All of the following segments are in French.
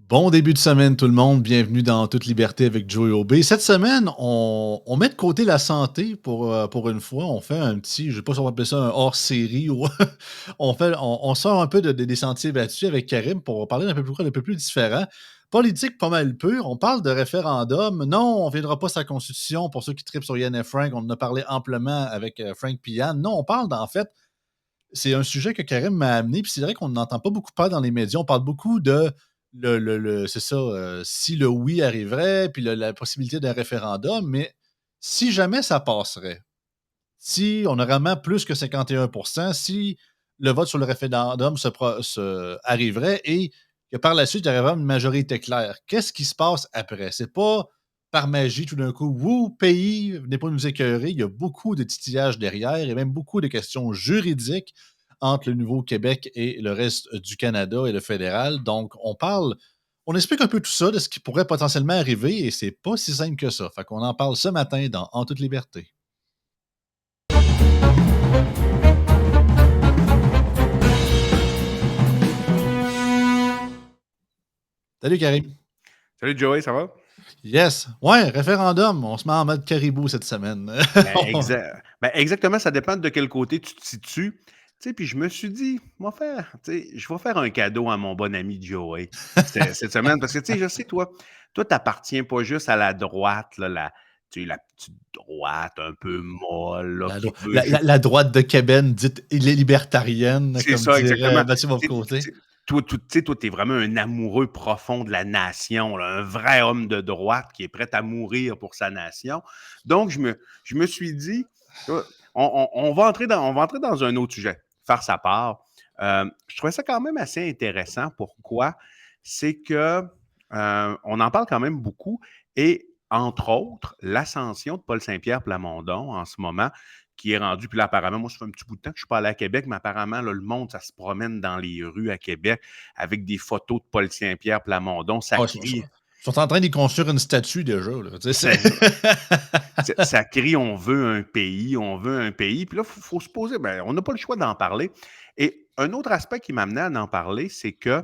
Bon début de semaine tout le monde, bienvenue dans Toute liberté avec Joey Aubé. Cette semaine, on met de côté la santé pour une fois. On fait un petit, je ne sais pas si on va appeler ça un hors-série ou on sort un peu des sentiers battus avec Karim pour parler d'un peu plus différent. Politique pas mal pure, on parle de référendum. Non, on ne viendra pas sa constitution pour ceux qui tripent sur Yann et Frank. On en a parlé amplement avec Frank Pian. Non, on parle en fait, c'est un sujet que Karim m'a amené, puis c'est vrai qu'on n'entend pas beaucoup parler dans les médias. On parle beaucoup de c'est ça, si le oui arriverait, puis la possibilité d'un référendum, mais si jamais ça passerait, si on a vraiment plus que 51%, si le vote sur le référendum arriverait et que par la suite, il y aurait vraiment une majorité claire, qu'est-ce qui se passe après? C'est pas par magie tout d'un coup, vous, pays, venez pas nous écœurer. Il y a beaucoup de titillage derrière et même beaucoup de questions juridiques entre le Nouveau-Québec et le reste du Canada et le fédéral. Donc, on explique un peu tout ça, de ce qui pourrait potentiellement arriver et c'est pas si simple que ça. Fait qu'on en parle ce matin dans En toute liberté. Salut Karim. Salut Joey, ça va? Yes. Ouais, référendum. On se met en mode caribou cette semaine. Exactement, ça dépend de quel côté tu te situes. Tu sais, puis je me suis dit, je vais faire un cadeau à mon bon ami Joey cette semaine, parce que, tu sais, je sais, toi, t'appartiens pas juste à la droite, là, la petite droite un peu molle, là, La, qui dro- veut la- juste. la- la droite de Québec dite libertarienne, C'est comme ça, dirait exactement. Mathieu Bocoté. Tu sais, toi, t'es vraiment un amoureux profond de la nation, là, un vrai homme de droite qui est prêt à mourir pour sa nation. Donc, je me suis dit, on va entrer dans un autre sujet, faire sa part. Je trouvais ça quand même assez intéressant. Pourquoi? C'est que on en parle quand même beaucoup et, entre autres, l'ascension de Paul Saint-Pierre Plamondon en ce moment, qui est rendu, puis là, apparemment, moi, ça fait un petit bout de temps que je ne suis pas allé à Québec, mais apparemment, là, le monde, ça se promène dans les rues à Québec avec des photos de Paul Saint-Pierre Plamondon. Ça Ah, crie, ils sont en train d'y construire une statue déjà. Là. Tu sais, ça, ça crie, on veut un pays, on veut un pays. Puis là, il faut se poser, ben, on n'a pas le choix d'en parler. Et un autre aspect qui m'amenait à en parler, c'est que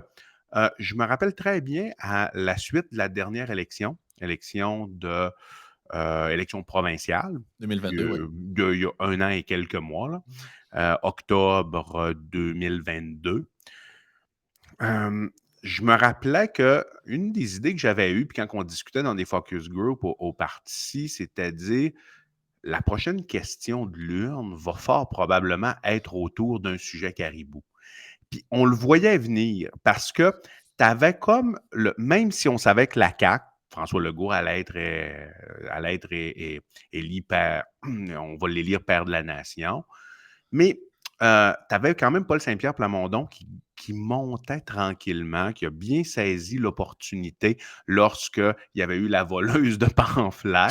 je me rappelle très bien à la suite de la dernière élection provinciale, 2022, oui. il y a un an et quelques mois, là, octobre 2022. Euh, je me rappelais qu'une des idées que j'avais eues, puis quand on discutait dans des focus group au parti, c'est-à-dire la prochaine question de l'urne va fort probablement être autour d'un sujet caribou. Puis on le voyait venir parce que tu avais comme, même si on savait que la CAQ, François Legault allait être élu père, on va l'élire père de la nation, mais tu avais quand même Paul Saint-Pierre Plamondon qui montait tranquillement, qui a bien saisi l'opportunité lorsqu'il y avait eu la voleuse de pamphlets.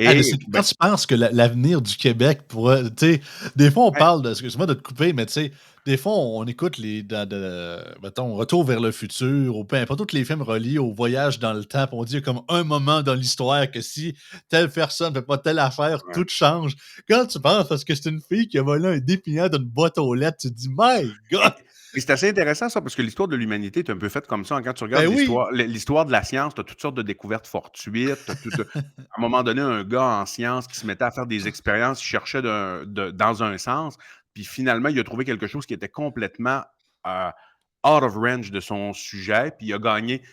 Ah, Et quand ben, tu penses que l'avenir du Québec pourrait. Tu sais, des fois, on ben, parle de. Excuse-moi de te couper, mais tu sais, des fois, on écoute mettons, Retour vers le futur, ou peu importe, tous les films reliés au voyage dans le temps, puis on dit il y a comme un moment dans l'histoire que si telle personne ne fait pas telle affaire, ouais. tout change. Quand tu penses, parce que c'est une fille qui a volé un dépliant d'une boîte aux lettres, tu te dis, My God! Et c'est assez intéressant, ça, parce que l'histoire de l'humanité est un peu faite comme ça. Quand tu regardes Ben oui! l'histoire de la science, tu as toutes sortes de découvertes fortuites. À un moment donné, un gars en sciences qui se mettait à faire des expériences, il cherchait dans un sens, puis finalement, il a trouvé quelque chose qui était complètement euh, out of range de son sujet, puis il a gagné. Tu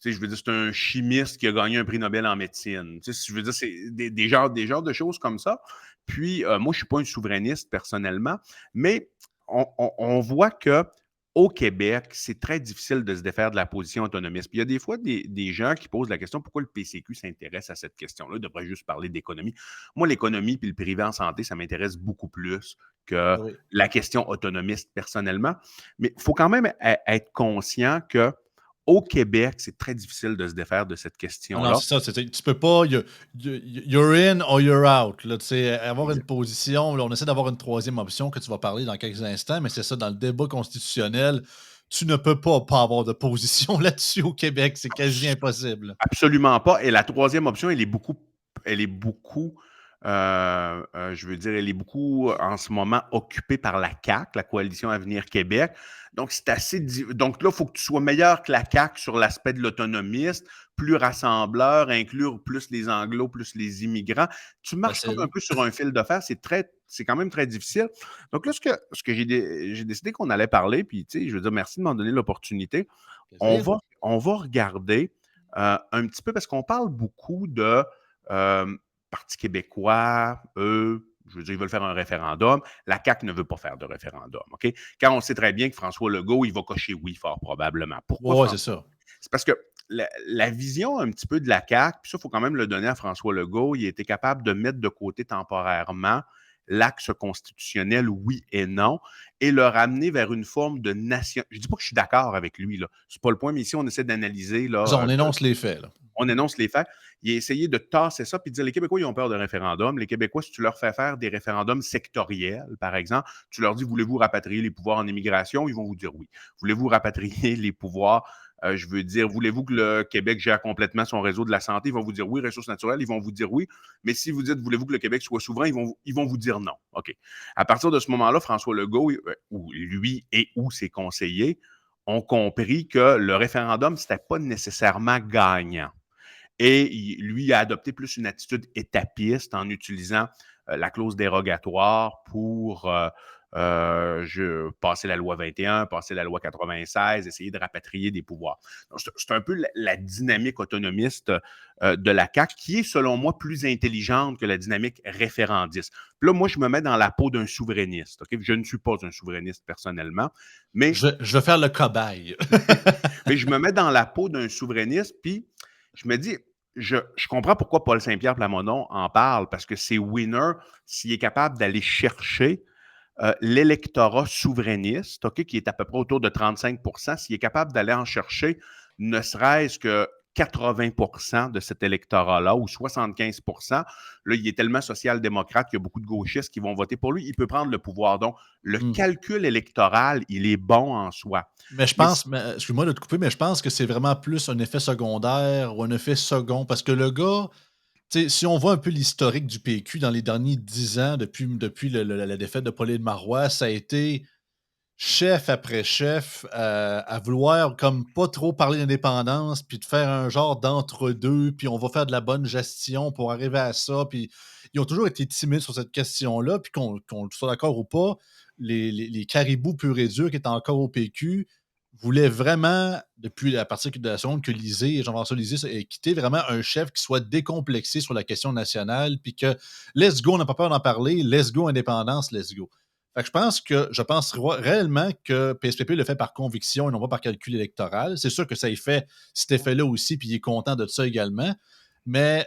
sais, je veux dire, c'est un chimiste qui a gagné un prix Nobel en médecine. Tu sais, je veux dire, c'est des genres de choses comme ça. Puis, moi, je ne suis pas un souverainiste personnellement, mais on voit que au Québec, c'est très difficile de se défaire de la position autonomiste. Puis il y a des fois des gens qui posent la question pourquoi le PCQ s'intéresse à cette question-là. Il devrait juste parler d'économie. Moi, l'économie puis le privé en santé, ça m'intéresse beaucoup plus que Ben oui. la question autonomiste personnellement. Mais il faut quand même être conscient que au Québec, c'est très difficile de se défaire de cette Ah non, question-là. c'est ça. Tu peux pas. You're in or you're out. Là, tu sais, avoir une Exact. position. Là, on essaie d'avoir une troisième option que tu vas parler dans quelques instants, mais c'est ça, dans le débat constitutionnel, tu ne peux pas avoir de position là-dessus au Québec. C'est quasi impossible. Absolument pas. Et la troisième option, elle est beaucoup je veux dire, elle est beaucoup en ce moment occupée par la CAQ, la Coalition Avenir Québec. Donc, c'est assez. Donc là, il faut que tu sois meilleur que la CAQ sur l'aspect de l'autonomiste, plus rassembleur, inclure plus les Anglos, plus les immigrants. Tu marches comme un Facile. peu sur un fil de fer. C'est quand même très difficile. Donc là, ce que j'ai décidé qu'on allait parler, puis tu sais, je veux dire, merci de m'en donner l'opportunité. Plaisir. On va regarder un petit peu, parce qu'on parle beaucoup de euh, Parti québécois, eux, je veux dire, ils veulent faire un référendum. La CAQ ne veut pas faire de référendum. OK? Quand on sait très bien que François Legault, il va cocher oui, fort probablement. Pourquoi Ouais, c'est François? ça. C'est parce que la vision un petit peu de la CAQ, puis ça, il faut quand même le donner à François Legault, il a été capable de mettre de côté temporairement l'axe constitutionnel, oui et non, et le ramener vers une forme de nation. Je ne dis pas que je suis d'accord avec lui, là. C'est pas le point, mais ici, on essaie d'analyser, C'est ça, là, on énonce les faits, là. on énonce les faits. Il a essayé de tasser ça puis de dire les Québécois, ils ont peur de référendum. Les Québécois, si tu leur fais faire des référendums sectoriels, par exemple, tu leur dis voulez-vous rapatrier les pouvoirs en immigration, ils vont vous dire oui. Voulez-vous rapatrier les pouvoirs, je veux dire, voulez-vous que le Québec gère complètement son réseau de la santé, ils vont vous dire oui. Ressources naturelles, ils vont vous dire oui. Mais si vous dites voulez-vous que le Québec soit souverain, ils vont vous dire non. OK. À partir de ce moment-là, François Legault, ou lui et ou ses conseillers, ont compris que le référendum, c'était pas nécessairement gagnant. Et lui a adopté plus une attitude étapiste en utilisant la clause dérogatoire pour passer la loi 21, passer la loi 96, essayer de rapatrier des pouvoirs. C'est un peu la dynamique autonomiste de la CAQ qui est, selon moi, plus intelligente que la dynamique référendiste. Puis là, moi, je me mets dans la peau d'un souverainiste. Okay? Je ne suis pas un souverainiste personnellement, mais Je vais faire le cobaye. mais je me mets dans la peau d'un souverainiste, puis je me dis, je comprends pourquoi Paul Saint-Pierre Plamondon en parle, parce que c'est winner s'il est capable d'aller chercher l'électorat souverainiste, OK, qui est à peu près autour de 35 s'il est capable d'aller en chercher ne serait-ce que 80 de cet électorat-là ou 75 là, il est tellement social-démocrate qu'il y a beaucoup de gauchistes qui vont voter pour lui, il peut prendre le pouvoir. Donc, le Hmm. calcul électoral, il est bon en soi. Mais je Mais pense, excuse-moi de te couper, mais je pense que c'est vraiment plus un effet secondaire ou un effet second. Parce que le gars, tu sais, si on voit un peu l'historique du PQ dans les derniers 10 ans, depuis la défaite de Pauline Marois, ça a été chef après chef à vouloir comme pas trop parler d'indépendance, puis de faire un genre d'entre-deux, puis on va faire de la bonne gestion pour arriver à ça. Puis ils ont toujours été timides sur cette question-là, puis qu'on soit d'accord ou pas, les caribous purs et durs qui étaient encore au PQ voulaient vraiment, depuis la partie de la seconde que Lisée et Jean-François Lisée ait quitté, vraiment un chef qui soit décomplexé sur la question nationale, puis que let's go, on n'a pas peur d'en parler, let's go, indépendance, let's go. Fait que je pense réellement que PSPP le fait par conviction et non pas par calcul électoral. C'est sûr que ça y fait cet effet-là aussi, puis il est content de ça également. Mais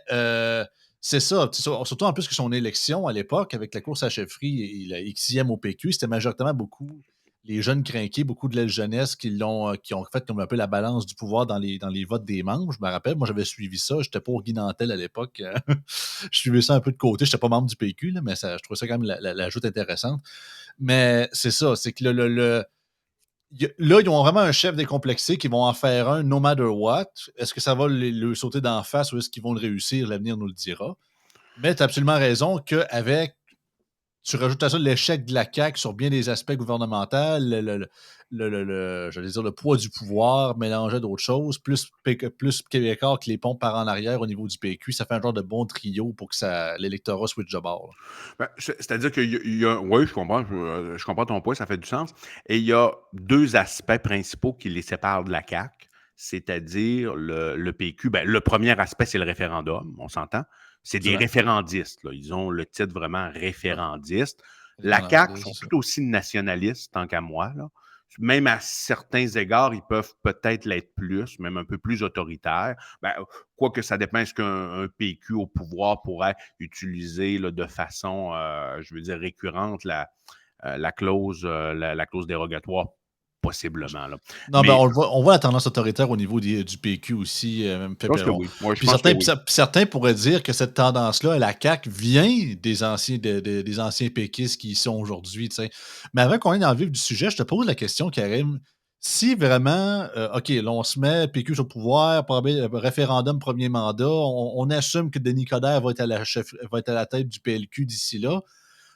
c'est ça, surtout en plus que son élection à l'époque, avec la course à la chefferie et la X-ième au PQ, c'était majoritairement beaucoup les jeunes crinqués, beaucoup de la jeunesse qui ont fait comme un peu la balance du pouvoir dans les votes des membres. Je me rappelle, moi j'avais suivi ça, j'étais pour Guy Nantel à l'époque. Je suivais ça un peu de côté, j'étais pas membre du PQ, là, mais ça, je trouvais ça quand même la joute intéressante. Mais c'est ça, c'est que là, ils ont vraiment un chef décomplexé qui vont en faire un no matter what. Est-ce que ça va le sauter d'en face ou est-ce qu'ils vont le réussir? L'avenir nous le dira. Mais tu as absolument raison qu'avec tu rajoutes à ça l'échec de la CAQ sur bien des aspects gouvernementaux, j'allais dire le poids du pouvoir mélangé à d'autres choses, plus Québécois que les pompes par en arrière au niveau du PQ, ça fait un genre de bon trio pour que l'électorat switch de bord, là. Ben, c'est-à-dire oui, je comprends ton point, ça fait du sens. Et il y a deux aspects principaux qui les séparent de la CAQ, c'est-à-dire le PQ. Ben, le premier aspect, c'est le référendum, on s'entend. C'est des Absolument. référendistes, là. Ils ont le titre vraiment Ouais, référendiste. La CAQ indépendantiste, sont c'est ça. tout aussi nationalistes, tant qu'à moi, là. Même à certains égards, ils peuvent peut-être l'être plus, même un peu plus autoritaires. Ben, quoique ça dépend, est-ce qu'un PQ au pouvoir pourrait utiliser là, de façon, je veux dire, récurrente la clause dérogatoire, possiblement. Là. Non, ben Mais on voit la tendance autoritaire au niveau du PQ aussi, même je pense que Pepperon. oui. Moi, je Puis pense que certains, oui. certains pourraient dire que cette tendance-là, la CAQ, vient des anciens péquistes qui y sont aujourd'hui, tu sais. Mais avant qu'on aille dans le vif du sujet, je te pose la question, Karim. si vraiment, OK, là, on se met PQ sur le pouvoir, référendum, premier mandat, on assume que Denis Coderre va être à la tête du PLQ d'ici là.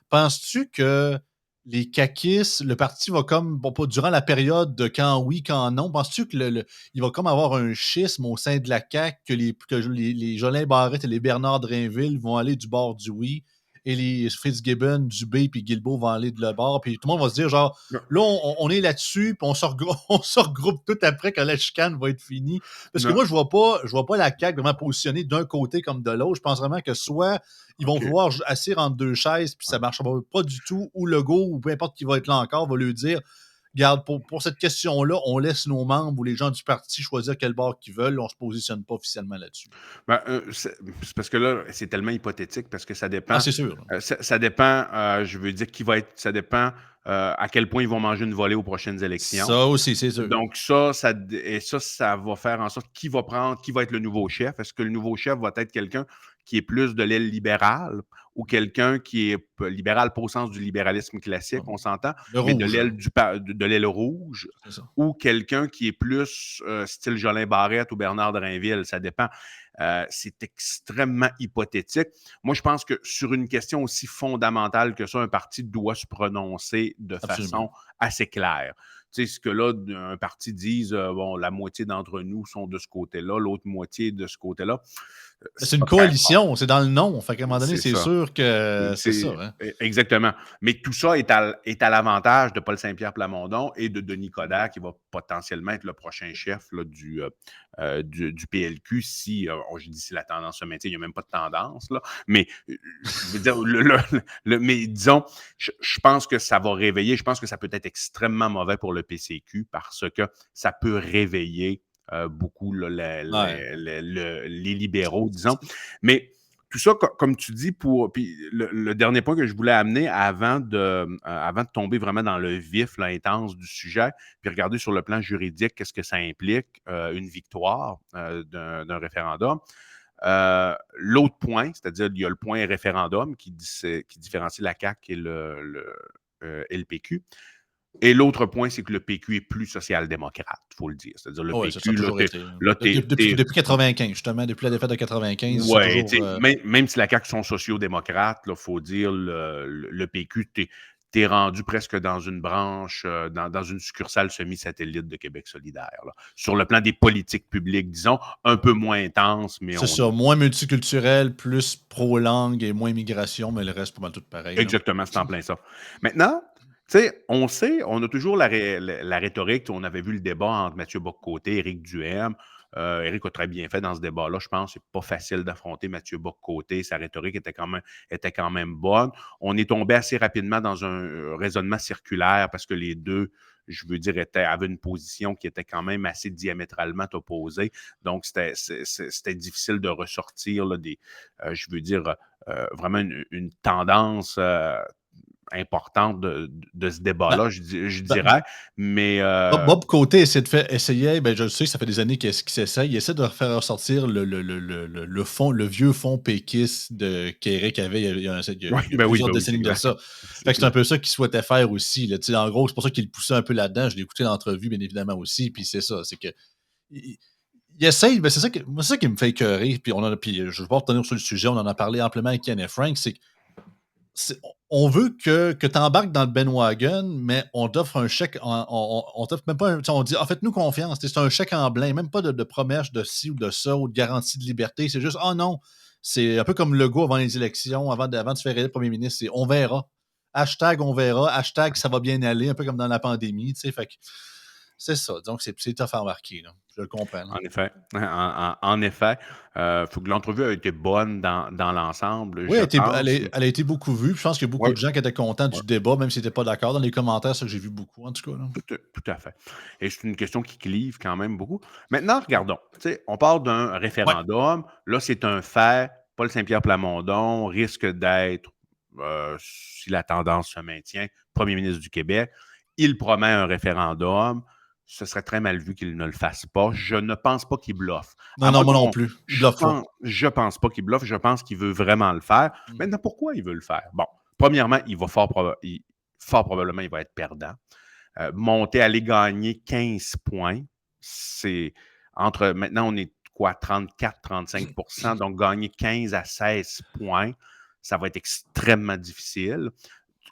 Penses-tu que les caquistes, le parti va comme, bon, pas durant la période de quand oui, quand non, penses-tu que il va comme avoir un schisme au sein de la CAQ, que les Jolin Barrette et les Bernard Drinville vont aller du bord du oui et les Fitzgibbon, Dubé puis Guilbeault vont aller de le bord, puis tout le monde va se dire genre, là, on est là-dessus, puis on se regroupe tout après quand la chicane va être finie. Parce que Non, moi, je vois pas la CAQ vraiment positionnée d'un côté comme de l'autre. Je pense vraiment que soit ils vont OK. vouloir asseoir entre deux chaises, puis ça ne marchera pas du tout, ou Legault, ou peu importe qui va être là encore, va lui dire regarde, pour cette question-là, on laisse nos membres ou les gens du parti choisir quel bord qu'ils veulent, on ne se positionne pas officiellement là-dessus. Ben, c'est parce que là, c'est tellement hypothétique parce que ça Ah, dépend, c'est sûr. ça dépend, je veux dire, qui va être, ça dépend à quel point ils vont manger une volée aux prochaines élections. Ça aussi, c'est sûr. Donc ça va faire en sorte qui va être le nouveau chef. Est-ce que le nouveau chef va être quelqu'un qui est plus de l'aile libérale ou quelqu'un qui est libéral pas au sens du libéralisme classique, on s'entend, Le mais de rouge, l'aile de l'aile rouge c'est ça. ou quelqu'un qui est plus style Jolin Barrette ou Bernard Drinville, ça dépend. C'est extrêmement hypothétique. Moi, je pense que sur une question aussi fondamentale que ça, un parti doit se prononcer de Absolument. façon assez claire. Tu sais, ce que là, un parti dise, bon, la moitié d'entre nous sont de ce côté-là, l'autre moitié de ce côté-là, C'est c'est une pas très fort. coalition, c'est dans le nom. Fait qu'à un moment donné, C'est c'est ça. sûr que c'est ça. Hein. Exactement. Mais tout ça est à l'avantage de Paul Saint-Pierre Plamondon et de Denis Coderre, qui va potentiellement être le prochain chef là, du PLQ si, je dis si la tendance se maintient, il n'y a même pas de tendance, là. Mais je veux dire, mais disons, je pense que ça va réveiller, je pense que ça peut être extrêmement mauvais pour le PCQ parce que ça peut réveiller beaucoup là, Ouais. les libéraux, disons. Mais tout ça, comme tu dis, puis le dernier point que je voulais amener avant de tomber vraiment dans le vif, l'intense du sujet, puis regarder sur le plan juridique, qu'est-ce que ça implique, une victoire d'un référendum. L'autre point, c'est-à-dire il y a le point référendum qui différencie la CAQ et le PQ. Et l'autre point, c'est que le PQ est plus social-démocrate, il faut le dire. C'est-à-dire le Oui, ça a PQ, toujours été. là, Depuis 95, justement, depuis la défaite de 95, ça a ouais, toujours. tu sais, même si la CAQ sont sociaux-démocrates, il faut dire, le PQ, t'es rendu presque dans une branche, dans une succursale semi-satellite de Québec solidaire. Là. Sur le plan des politiques publiques, disons, un peu moins intense, mais C'est on ça, est moins multiculturel, plus pro-langue et moins immigration, mais le reste, pas mal tout pareil. Là. exactement, c'est en plein ça. Maintenant, tu sais, on a toujours la rhétorique. On avait vu le débat entre Mathieu Bock-Côté et Éric Duhaime. Éric a très bien fait dans ce débat-là. Je pense que c'est pas facile d'affronter Mathieu Bock-Côté. Sa rhétorique était quand même bonne. On est tombé assez rapidement dans un raisonnement circulaire parce que les deux, je veux dire, avaient une position qui était quand même assez diamétralement opposée. Donc, c'était difficile de ressortir là, je veux dire, vraiment une tendance importante de ce Ben, débat-là, je ben, dirais. Mais Bob Côté essayait, ben, je le sais, ça fait des années qu'il s'essaye, il essaie de faire ressortir le vieux fond péquiste qu'Éric avait oui, il y a ben oui, plusieurs ben oui, c'est décennies de clair. ça. C'est Fait que c'est un clair. peu ça qu'il souhaitait faire aussi. Là. Tu sais, en gros, c'est pour ça qu'il le poussait un peu là-dedans. Je l'ai écouté l'entrevue, bien évidemment, aussi. Puis c'est ça, c'est que il, il essaye, mais moi, c'est ça qui me fait écœurer. Puis je vais pas retenir sur le sujet, on en a parlé amplement avec Ken et Frank, on veut que tu embarques dans le bandwagon, mais on t'offre un chèque, on t'offre même pas on dit, faites-nous confiance, c'est un chèque en blanc, même pas de promesse de ci ou de ça, ou de garantie de liberté, c'est juste, non, c'est un peu comme Legault avant les élections, avant de se faire élire premier ministre, c'est on verra. Hashtag on verra, hashtag ça va bien aller, un peu comme dans la pandémie, tu sais, fait que c'est ça, donc c'est tough à embarquer, là. Je le comprends, là. En effet. En effet, faut que l'entrevue a été bonne dans l'ensemble, Oui, je pense. elle a été beaucoup vue. Puis je pense qu'il y a beaucoup Oui, de gens qui étaient contents oui. du débat, même s'ils n'étaient pas d'accord. Dans les commentaires, ça que j'ai vu beaucoup, en tout cas. Là. Tout à fait. Et c'est une question qui clive quand même beaucoup. Maintenant, regardons. Tu sais, on parle d'un Ouais. référendum. Là, c'est un fait. Paul Saint-Pierre Plamondon risque d'être, si la tendance se maintient, premier ministre du Québec. Il promet un référendum. Ce serait très mal vu qu'il ne le fasse pas. Je ne pense pas qu'il bluffe. Non, À non, moins moi non qu'on. plus. Il bluffe pas. Je pense pas qu'il bluffe. Je pense qu'il veut vraiment le faire. Mm. Maintenant, pourquoi il veut le faire? Bon, premièrement, fort probablement, il va être perdant. monter, aller gagner 15 points, c'est maintenant, on est quoi, 34-35 %, donc gagner 15 à 16 points, ça va être extrêmement difficile,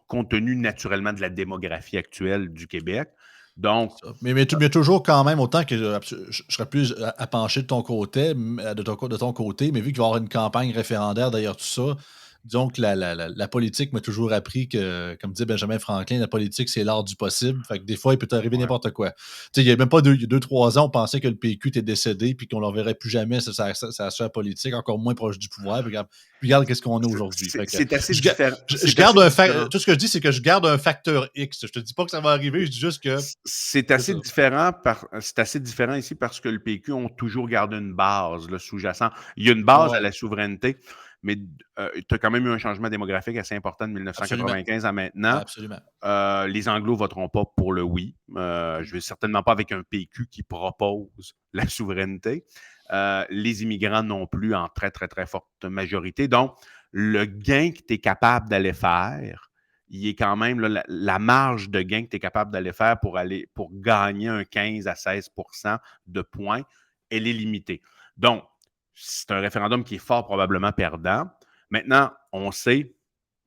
compte tenu naturellement de la démographie actuelle du Québec. Donc, Mais toujours quand même, autant que je serais plus à pencher de ton côté, de ton côté, mais vu qu'il va y avoir une campagne référendaire derrière tout ça, disons que la politique m'a toujours appris que, comme dit Benjamin Franklin, la politique, c'est l'art du possible. Fait que des fois, il peut t'arriver ouais. n'importe quoi. Tu sais, il y a même pas il y a 2-3 ans, on pensait que le PQ était décédé puis qu'on ne le reverrait plus jamais, ça sphère politique, encore moins proche du pouvoir. Puis regarde qu'est-ce qu'on a aujourd'hui. Fait que C'est assez je, ga- différent. je C'est garde assez un différent. tout ce que je dis, c'est que je garde un facteur X. Je te dis pas que ça va arriver, je dis juste que C'est c'est assez ça. différent c'est assez différent ici parce que le PQ ont toujours gardé une base sous-jacente. Il y a une base à Ouais, la souveraineté, mais tu as quand même eu un changement démographique assez important de absolument. 1995 à maintenant. Absolument. Les Anglos voteront pas pour le oui. Je Mm. vais certainement pas avec un PQ qui propose la souveraineté. Les immigrants non plus en très, très, très forte majorité. Donc, le gain que tu es capable d'aller faire, il est quand même la marge de gain que tu es capable d'aller faire pour gagner un 15 à 16 de points, elle est limitée. Donc, c'est un référendum qui est fort probablement perdant. Maintenant, on sait,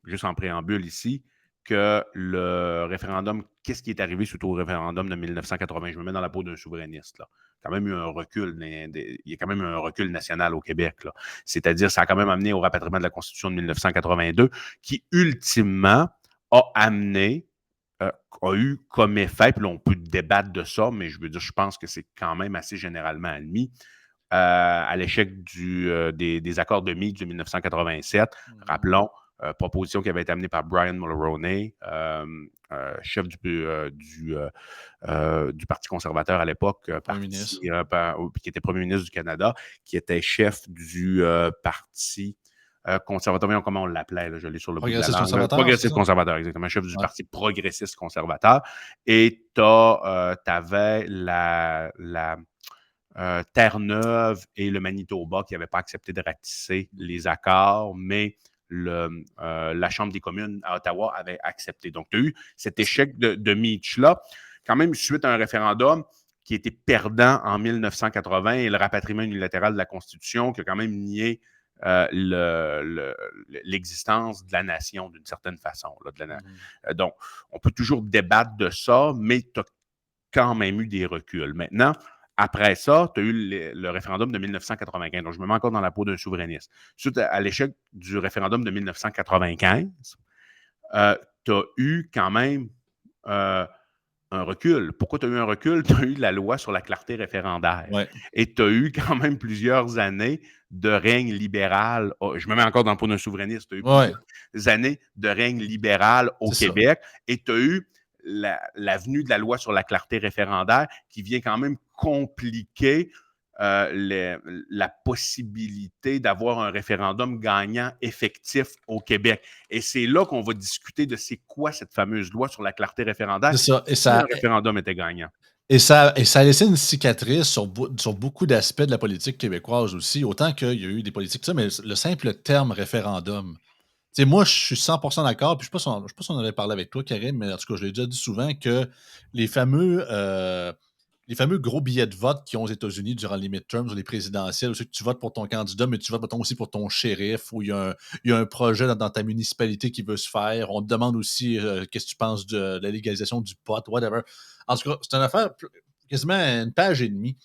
juste en préambule ici, que le référendum, qu'est-ce qui est arrivé suite au référendum de 1980? Je me mets dans la peau d'un souverainiste. Là. Quand même eu un recul, il y a quand même eu un recul national au Québec. Là. C'est-à-dire, ça a quand même amené au rapatriement de la Constitution de 1982, qui ultimement a amené, a eu comme effet, puis là, on peut débattre de ça, mais je veux dire, je pense que c'est quand même assez généralement admis, à l'échec des accords de Meade de 1987. Mhm. Rappelons, proposition qui avait été amenée par Brian Mulroney, chef du Parti conservateur à l'époque, Premier ministre. qui était premier ministre du Canada, qui était chef du Parti conservateur, comment on l'appelait, là, je l'ai sur le bout de la Progressiste langue. conservateur, c'est Progressiste ça? conservateur, exactement, chef du Ouais. Parti progressiste conservateur. Et tu avais Terre-Neuve et le Manitoba qui n'avaient pas accepté de ratisser les accords, mais la Chambre des communes à Ottawa avait accepté. Donc, tu as eu cet échec de Meach-là, quand même suite à un référendum qui était perdant en 1980 et le rapatriement unilatéral de la Constitution qui a quand même nié l'existence de la nation d'une certaine façon. Mhm. Donc, on peut toujours débattre de ça, mais tu as quand même eu des reculs. Maintenant, après ça, tu as eu le référendum de 1995. Donc, je me mets encore dans la peau d'un souverainiste. Suite à l'échec du référendum de 1995, tu as eu quand même euh, un recul. Pourquoi tu as eu un recul? Tu as eu la loi sur la clarté référendaire. Ouais. Et tu as eu quand même plusieurs années de règne libéral. Je me mets encore dans le pot d'un souverainiste. Tu as eu Ouais. plusieurs années de règne libéral au C'est ça. Québec et tu as eu l'avenue de la loi sur la clarté référendaire qui vient quand même compliquer la possibilité d'avoir un référendum gagnant effectif au Québec. Et c'est là qu'on va discuter de c'est quoi cette fameuse loi sur la clarté référendaire C'est ça. si un référendum était gagnant. Et ça a laissé une cicatrice sur beaucoup d'aspects de la politique québécoise aussi, autant qu'il y a eu des politiques, ça, mais le simple terme référendum. Tu sais, moi, je suis 100% d'accord, puis je sais pas si on avait parlé avec toi, Karim, mais en tout cas, je l'ai déjà dit souvent que les fameux, euh, les fameux gros billets de vote qu'ils ont aux États-Unis durant les midterms ou les présidentielles, où c'est que tu votes pour ton candidat, mais tu votes mettons, aussi pour ton shérif, où il y a un projet dans ta municipalité qui veut se faire. On te demande aussi qu'est-ce que tu penses de la légalisation du pot, whatever. En tout cas, c'est une affaire quasiment une page et demie.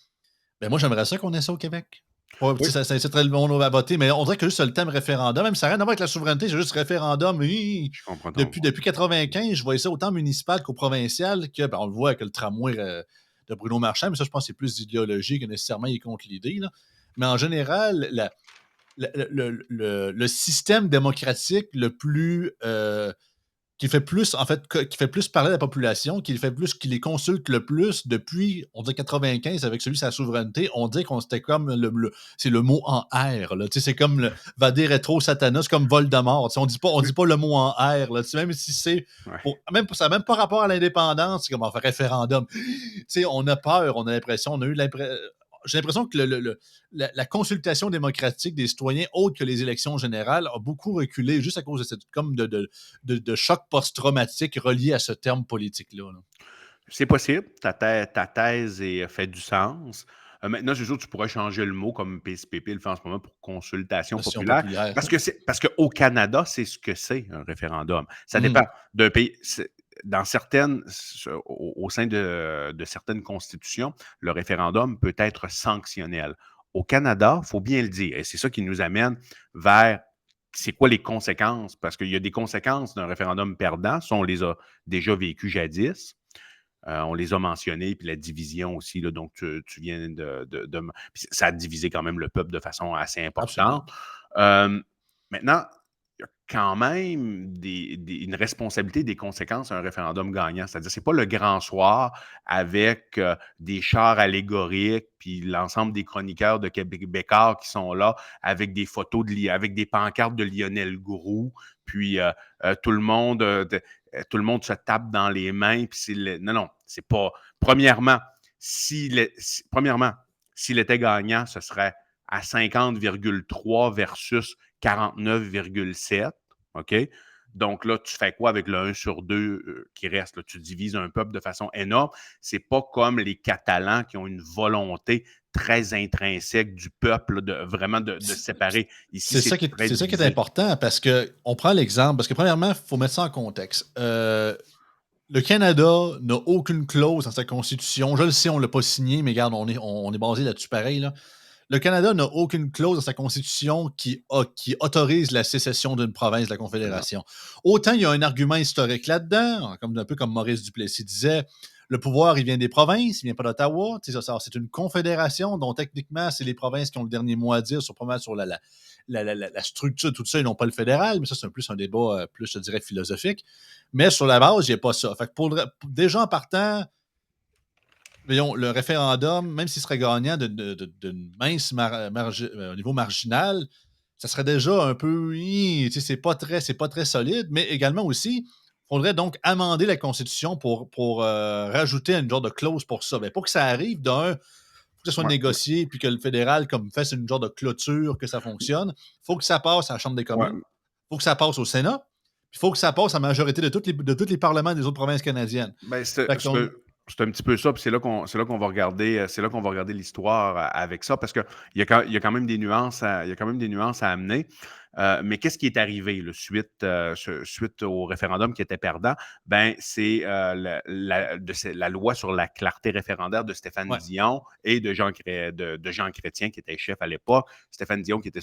Ben moi, j'aimerais ça qu'on ait ça au Québec. Ouais, tu Oui, sais, ça inciterait le monde à voter, mais on dirait que juste le thème référendum, même si ça n'a rien à voir avec la souveraineté, c'est juste référendum. je comprends ton Depuis, point. depuis 95, je voyais ça autant municipal qu'au provincial, que, ben, on le voit avec le tramway de Bruno Marchand, mais ça, je pense que c'est plus idéologique que nécessairement il est contre l'idée. Là. Mais en général, le système démocratique le plus qui fait plus, en fait, qui fait plus parler à la population, qui les consulte le plus depuis, on dit 95 avec celui de sa souveraineté, on dit qu'on c'était comme c'est le mot en R, là. Tu sais, c'est comme le Vader rétro Satanas, comme Voldemort. Tu sais, on Oui, dit pas le mot en R, là. Tu sais, même si c'est ouais. ça n'a même pas rapport à l'indépendance, c'est comme on fait référendum. Tu sais, on a peur, on a l'impression, on a eu l'impression. J'ai l'impression que la consultation démocratique des citoyens, autre que les élections générales, a beaucoup reculé juste à cause de cette comme de choc post-traumatique relié à ce terme politique-là. Là. C'est possible, ta thèse fait du sens. Maintenant, c'est sûr, tu pourrais changer le mot comme PCPP le fait en ce moment pour consultation Question populaire, populaire. parce qu'au Canada, c'est ce que c'est un référendum. Ça dépend Mhm. d'un pays. Dans certaines, au sein de certaines constitutions, le référendum peut être sanctionnel. Au Canada, il faut bien le dire, et c'est ça qui nous amène vers c'est quoi les conséquences, parce qu'il y a des conséquences d'un référendum perdant, ça on les a déjà vécues jadis. On les a mentionnés, puis la division aussi, là, donc tu viens puis ça a divisé quand même le peuple de façon assez Absolument. importante. Euh, Maintenant, il y a quand même une responsabilité des conséquences à un référendum gagnant. C'est-à-dire, c'est pas le grand soir avec des chars allégoriques, puis l'ensemble des chroniqueurs de Québécois qui sont là avec des photos, avec des pancartes de Lionel Groux, puis tout le monde tout le monde se tape dans les mains. Puis non, non, c'est pas. Premièrement, premièrement, s'il était gagnant, ce serait à 50,3 versus 49,7. OK? Donc là, tu fais quoi avec le 1 sur 2 qui reste? Là? Tu divises un peuple de façon énorme. C'est pas comme les Catalans qui ont une volonté très intrinsèque du peuple vraiment de se séparer. Ici, c'est très C'est ça qui est divisé. important parce que on prend l'exemple, parce que premièrement, il faut mettre ça en contexte. Le Canada n'a aucune clause dans sa constitution. Je le sais, on ne l'a pas signé, mais regarde, on est basé là-dessus pareil. Là. Le Canada n'a aucune clause dans sa constitution qui autorise la sécession d'une province de la Absolument. Confédération. Autant il y a un argument historique là-dedans, un peu comme Maurice Duplessis disait, le pouvoir, il vient des provinces, il vient pas d'Ottawa. C'est une confédération dont techniquement, c'est les provinces qui ont le dernier mot à dire sur, pas mal sur la structure, tout ça, et non pas le fédéral. Mais ça, c'est plus un débat, plus, je dirais, philosophique. Mais sur la base, il n'y a pas ça. Fait que déjà en partant, voyons, le référendum, même s'il serait gagnant d'une mince au niveau marginal, ça serait déjà un peu. C'est pas très solide, mais également aussi, il faudrait donc amender la Constitution pour rajouter une genre de clause pour ça. Ben, pour que ça arrive, d'un, faut que ça soit Ouais, négocié, puis que le fédéral comme fasse une genre de clôture, que ça fonctionne. Il faut que ça passe à la Chambre des communes. ouais. Il faut que ça passe au Sénat. Il faut que ça passe à la majorité de tous les parlements des autres provinces canadiennes. Ben, Fait que donc, c'est un petit peu ça, puis c'est là qu'on va regarder, c'est là qu'on va regarder l'histoire avec ça, parce qu'il y a quand même des nuances il y a quand même des nuances à amener. Mais qu'est-ce qui est arrivé là, suite au référendum qui était perdant? Ben, c'est la loi sur la clarté référendaire de Stéphane ouais, Dion et de Jean Chrétien, qui était chef à l'époque. Stéphane Dion, qui était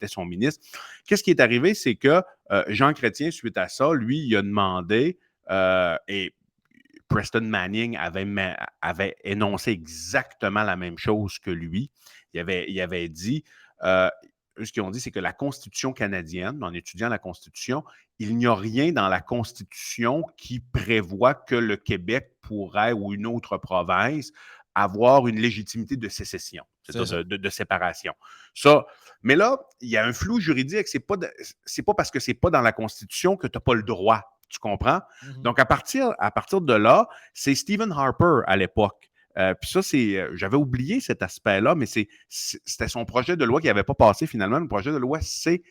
son ministre. Qu'est-ce qui est arrivé? C'est que Jean Chrétien, suite à ça, lui, il a demandé, et Preston Manning avait énoncé exactement la même chose que lui. Il avait dit, eux, ce qu'ils ont dit, c'est que la Constitution canadienne, en étudiant la Constitution, il n'y a rien dans la Constitution qui prévoit que le Québec pourrait, ou une autre province, avoir une légitimité de sécession, c'est c'est-à-dire ça. de séparation. Ça, mais là, il y a un flou juridique. C'est pas parce que c'est pas dans la Constitution que tu n'as pas le droit. Tu comprends? Mhm. Donc, à partir de là, c'est Stephen Harper à l'époque. Puis ça, j'avais oublié cet aspect-là, mais c'était son projet de loi qui n'avait pas passé finalement, le projet de loi C.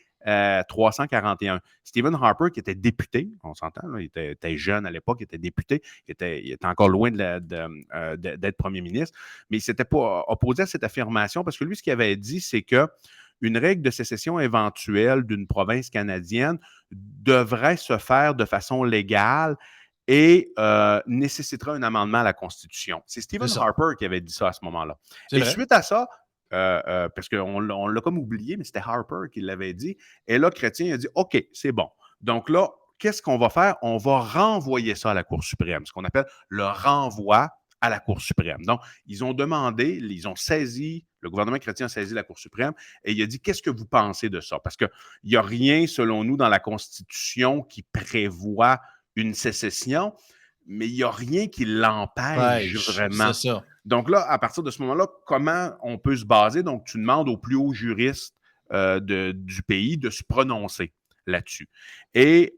341. Stephen Harper, qui était député, on s'entend, là, il était jeune à l'époque, il était député, il était encore loin d'être premier ministre, mais il ne s'était pas opposé à cette affirmation parce que lui, ce qu'il avait dit, c'est que une règle de sécession éventuelle d'une province canadienne devrait se faire de façon légale et nécessitera un amendement à la Constitution. C'est C'est Stephen ça. Harper qui avait dit ça à ce moment-là. C'est Et vrai. suite à ça, parce qu'on l'a comme oublié, mais c'était Harper qui l'avait dit. Et là, Chrétien a dit OK, c'est bon. Donc là, qu'est-ce qu'on va faire? On va renvoyer ça à la Cour suprême, ce qu'on appelle le renvoi à la Cour suprême. Donc, ils ont demandé, ils ont saisi, le gouvernement chrétien a saisi la Cour suprême et il a dit qu'est-ce que vous pensez de ça? Parce qu'il n'y a rien, selon nous, dans la Constitution qui prévoit une sécession, mais il n'y a rien qui l'empêche Pêche, c'est vraiment. ça. Donc là, à partir de ce moment-là, comment on peut se baser? Donc, tu demandes au plus haut juriste du pays de se prononcer là-dessus. Et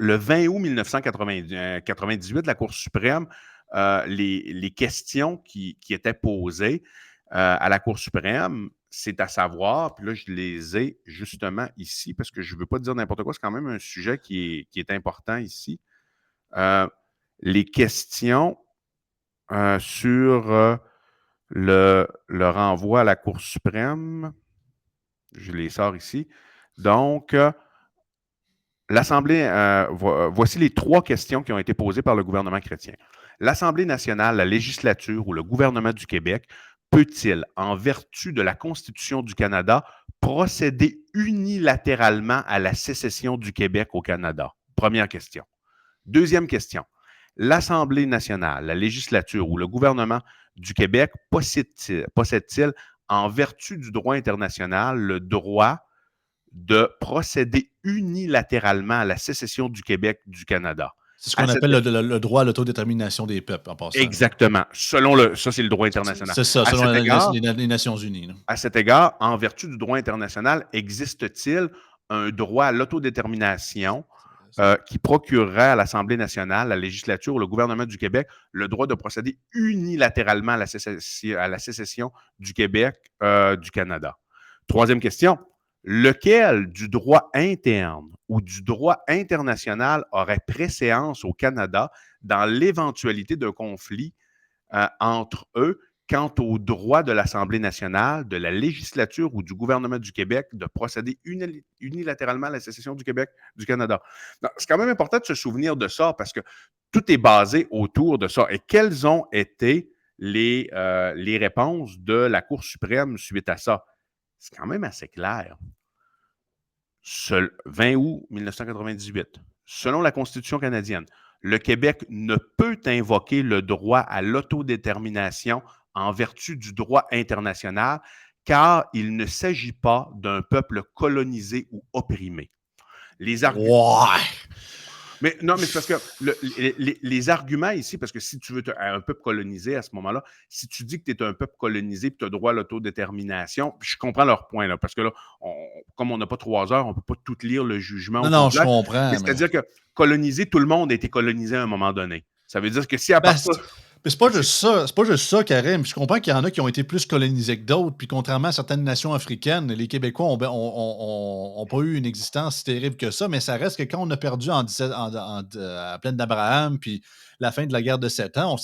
le 20 août 1998, la Cour suprême, les questions qui étaient posées à la Cour suprême, c'est à savoir, puis là, je les ai justement ici, parce que je ne veux pas dire n'importe quoi, c'est quand même un sujet qui est important ici. Euh, les questions sur le renvoi à la Cour suprême, je les sors ici. Donc, l'Assemblée, voici les 3 questions qui ont été posées par le gouvernement chrétien. L'Assemblée nationale, la législature ou le gouvernement du Québec peut-il, en vertu de la Constitution du Canada, procéder unilatéralement à la sécession du Québec au Canada? Première question. Deuxième question. L'Assemblée nationale, la législature ou le gouvernement du Québec possède-t-il, en vertu du droit international, le droit de procéder unilatéralement à la sécession du Québec du Canada? C'est ce À qu'on cet appelle le droit à l'autodétermination des peuples, en passant. Exactement. Ça, c'est le droit international. C'est ça, À selon cet égard, les Nations unies. Là. à cet égard, en vertu du droit international, existe-t-il un droit à l'autodétermination qui procurerait à l'Assemblée nationale, la législature ou le gouvernement du Québec le droit de procéder unilatéralement à la sécession du Québec du Canada? Troisième question. Lequel du droit interne ou du droit international aurait préséance au Canada dans l'éventualité d'un conflit entre eux quant au droit de l'Assemblée nationale, de la législature ou du gouvernement du Québec de procéder unilatéralement à la sécession du Québec du Canada? C'est quand même important de se souvenir de ça parce que tout est basé autour de ça. Et quelles ont été les réponses de la Cour suprême suite à ça? C'est quand même assez clair. 20 août 1998, selon la Constitution canadienne, le Québec ne peut invoquer le droit à l'autodétermination en vertu du droit international, car il ne s'agit pas d'un peuple colonisé ou opprimé. Les arguments. Ouais! Mais non, mais c'est parce que les arguments ici, parce que si tu veux un peuple colonisé à ce moment-là, si tu dis que tu es un peuple colonisé et tu as droit à l'autodétermination, je comprends leur point, là, parce que là, comme on n'a pas 3 heures, on ne peut pas tout lire le jugement Non, au non, je complet. Mais comprends, mais. c'est-à-dire que coloniser, tout le monde a été colonisé à un moment donné. Ça veut dire que si à Ben, partir. mais c'est pas juste ça. C'est pas juste ça, Karim. Je comprends qu'il y en a qui ont été plus colonisés que d'autres. Puis contrairement à certaines nations africaines, les Québécois ont pas eu une existence si terrible que ça. Mais ça reste que quand on a perdu à la plaine d'Abraham, puis la fin de la guerre de 7 ans,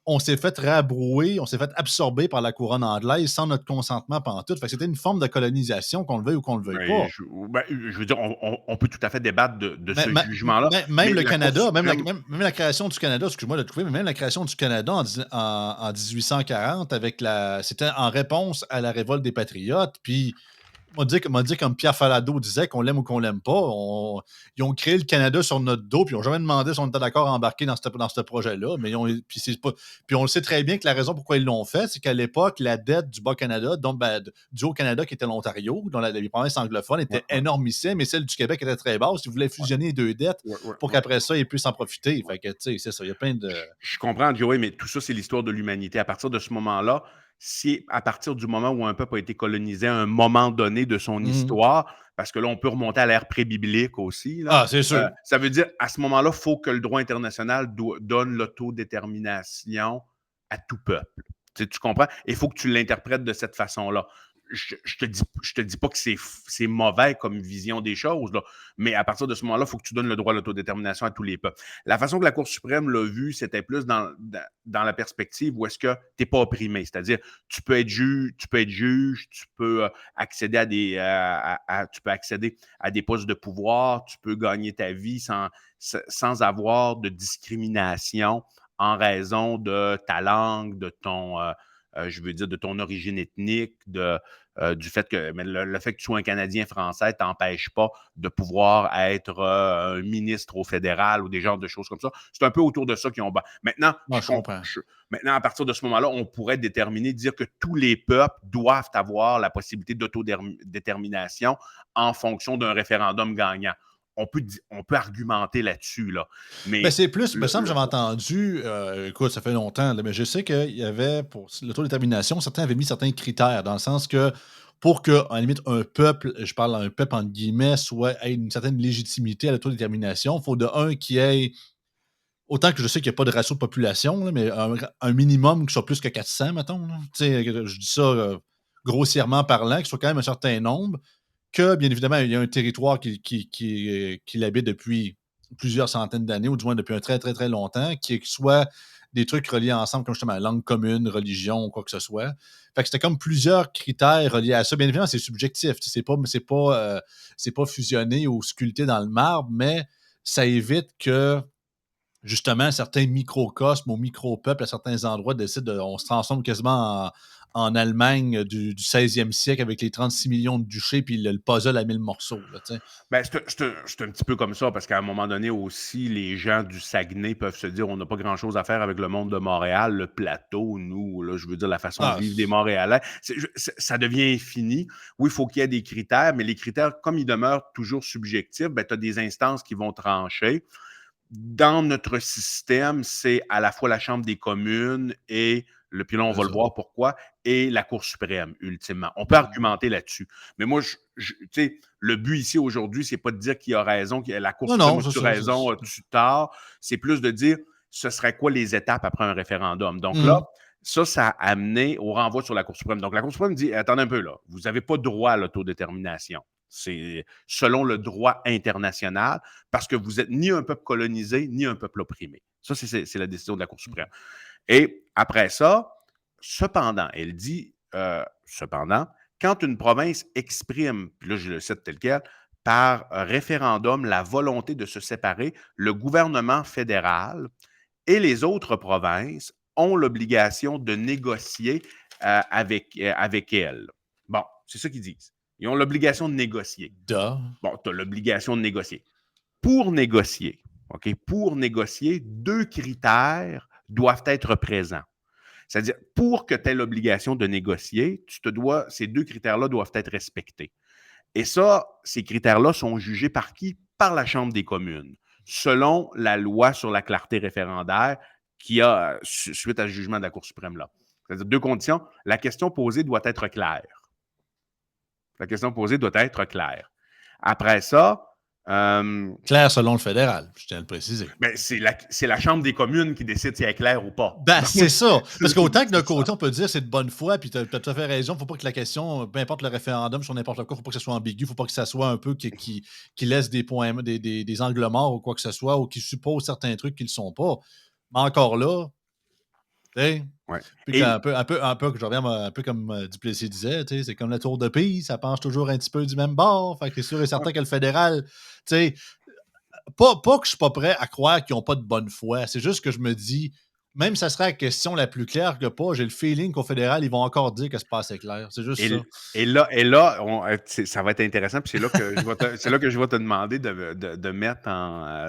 on s'est fait rabrouer, on s'est fait absorber par la couronne anglaise sans notre consentement pantoute. Fait que c'était une forme de colonisation, qu'on le veuille ou qu'on le veuille Ben, pas. je veux dire, on peut tout à fait débattre de Mais- ce mais- jugement-là, Même mais le la Cour Canada, suprême. même la création du Canada, excuse-moi de te couper, mais même la création du Canada en 1840, c'était en réponse à la révolte des Patriotes. Puis, on dit comme Pierre Falardeau disait, qu'on l'aime ou qu'on l'aime pas, ils ont créé le Canada sur notre dos, puis ils n'ont jamais demandé si on était d'accord à embarquer dans ce projet-là. Puis on le sait très bien que la raison pourquoi ils l'ont fait, c'est qu'à l'époque, la dette du Bas-Canada, donc du Haut-Canada qui était l'Ontario, dont les provinces anglophones, Ouais, était ouais, énormissime, et celle du Québec était très basse. Ils voulaient ouais, fusionner les deux dettes ouais, ouais, pour ouais. qu'après ça, ils puissent en profiter. Fait que, tu sais, c'est ça. Il y a plein de. Je comprends, Joey, mais tout ça, c'est l'histoire de l'humanité. À partir de ce moment-là, si à partir du moment où un peuple a été colonisé à un moment donné de son Mhm. histoire, parce que là, on peut remonter à l'ère pré-biblique aussi, là, Ah, c'est sûr. ça veut dire à ce moment-là, il faut que le droit international donne l'autodétermination à tout peuple. Tu comprends? Il faut que tu l'interprètes de cette façon-là. Je te dis pas que c'est mauvais comme vision des choses, là, mais à partir de ce moment-là, il faut que tu donnes le droit à l'autodétermination à tous les peuples. La façon que la Cour suprême l'a vu, c'était plus dans la perspective où est-ce que tu n'es pas opprimé. C'est-à-dire, tu peux être juge, tu peux accéder à des postes de pouvoir, tu peux gagner ta vie sans avoir de discrimination en raison de ta langue, je veux dire, de ton origine ethnique, du fait que mais le fait que tu sois un Canadien français t'empêche pas de pouvoir être un ministre au fédéral ou des genres de choses comme ça. C'est un peu autour de ça qu'ils ont. Maintenant, Moi, je comprends. maintenant, à partir de ce moment-là, on pourrait déterminer, dire que tous les peuples doivent avoir la possibilité d'autodétermination en fonction d'un référendum gagnant. On peut argumenter là-dessus, là. Ben, Mais c'est plus, me le, semble, le- j'avais entendu, écoute, ça fait longtemps, là, mais je sais qu'il y avait, pour l'autodétermination, certains avaient mis certains critères, dans le sens que pour que, à la limite, un peuple, je parle un peuple entre guillemets, ait une certaine légitimité à l'autodétermination, il faut de un qui ait, autant que je sais qu'il n'y a pas de ratio de population, là, mais un minimum qui soit plus que 400, mettons. Là. Tu sais, je dis ça grossièrement parlant, qu'il soit quand même un certain nombre, que, bien évidemment, il y a un territoire qui l'habite depuis plusieurs centaines d'années, ou du moins depuis un très, très, très longtemps, qui est soit des trucs reliés ensemble, comme justement langue commune, religion, ou quoi que ce soit. Fait que c'était comme plusieurs critères reliés à ça. Bien évidemment, c'est subjectif. C'est pas fusionné ou sculpté dans le marbre, mais ça évite que justement, certains microcosmes ou micro-peuples à certains endroits décident on se transforme quasiment en Allemagne du 16e siècle avec les 36 millions de duchés puis le puzzle à 1000 morceaux. Là, Ben, c'est un petit peu comme ça, parce qu'à un moment donné aussi, les gens du Saguenay peuvent se dire on n'a pas grand-chose à faire avec le monde de Montréal, le plateau, nous, là, je veux dire, la façon de ah, vivre des Montréalais. Ça devient infini. Oui, il faut qu'il y ait des critères, mais les critères, comme ils demeurent toujours subjectifs, ben, tu as des instances qui vont trancher. Dans notre système, c'est à la fois la Chambre des communes et puis là, on c'est va le ça. voir pourquoi, et la Cour suprême, ultimement. On peut argumenter là-dessus. Mais moi, tu sais, le but ici aujourd'hui, c'est pas de dire qui a raison, la Cour Non, suprême non, a-tu c'est ça. raison, a-tu tort. C'est plus de dire ce serait quoi les étapes après un référendum. Donc là, Mhm. ça a amené au renvoi sur la Cour suprême. Donc la Cour suprême dit attendez un peu là, vous n'avez pas droit à l'autodétermination. C'est selon le droit international, parce que vous n'êtes ni un peuple colonisé, ni un peuple opprimé. Ça, c'est la décision de la Cour suprême. Et après ça, cependant, elle dit, cependant, quand une province exprime, puis là je le cite tel quel, par référendum la volonté de se séparer, le gouvernement fédéral et les autres provinces ont l'obligation de négocier avec elle. Bon, c'est ça qu'ils disent. Ils ont l'obligation de négocier. Duh. Bon, tu as l'obligation de négocier. Pour négocier, OK, pour négocier, deux critères doivent être présents. C'est-à-dire, pour que tu aies l'obligation de négocier, ces deux critères-là doivent être respectés. Et ça, ces critères-là sont jugés par qui? Par la Chambre des communes, selon la loi sur la clarté référendaire qui a, suite à ce jugement de la Cour suprême là. C'est-à-dire deux conditions. La question posée doit être claire. La question posée doit être claire. Après ça, Clair selon le fédéral, je tiens à le préciser. ben, c'est la Chambre des communes qui décide si elle est claire ou pas. Ben, c'est ça. Parce qu'autant que d'un C'est ça. côté, on peut dire c'est de bonne foi, puis tu as tout à fait raison. Faut pas que la question, peu importe le référendum sur n'importe quoi, faut pas que ça soit ambigu, faut pas que ça soit un peu qui laisse des points, des angles morts ou quoi que ce soit, ou qui suppose certains trucs qui ne le sont pas. Mais encore là, tu sais, Ouais. puis Et je reviens un peu comme Duplessis disait, tu sais, c'est comme la tour de Pise, ça penche toujours un petit peu du même bord. Fait que c'est sûr et certain que le fédéral, tu sais, pas que je suis pas prêt à croire qu'ils n'ont pas de bonne foi. C'est juste que je me dis, même ça serait la question la plus claire que pas, j'ai le feeling qu'au fédéral, ils vont encore dire que c'est pas assez clair. C'est juste ça. et là ça va être intéressant, puis c'est là que je vais te demander de mettre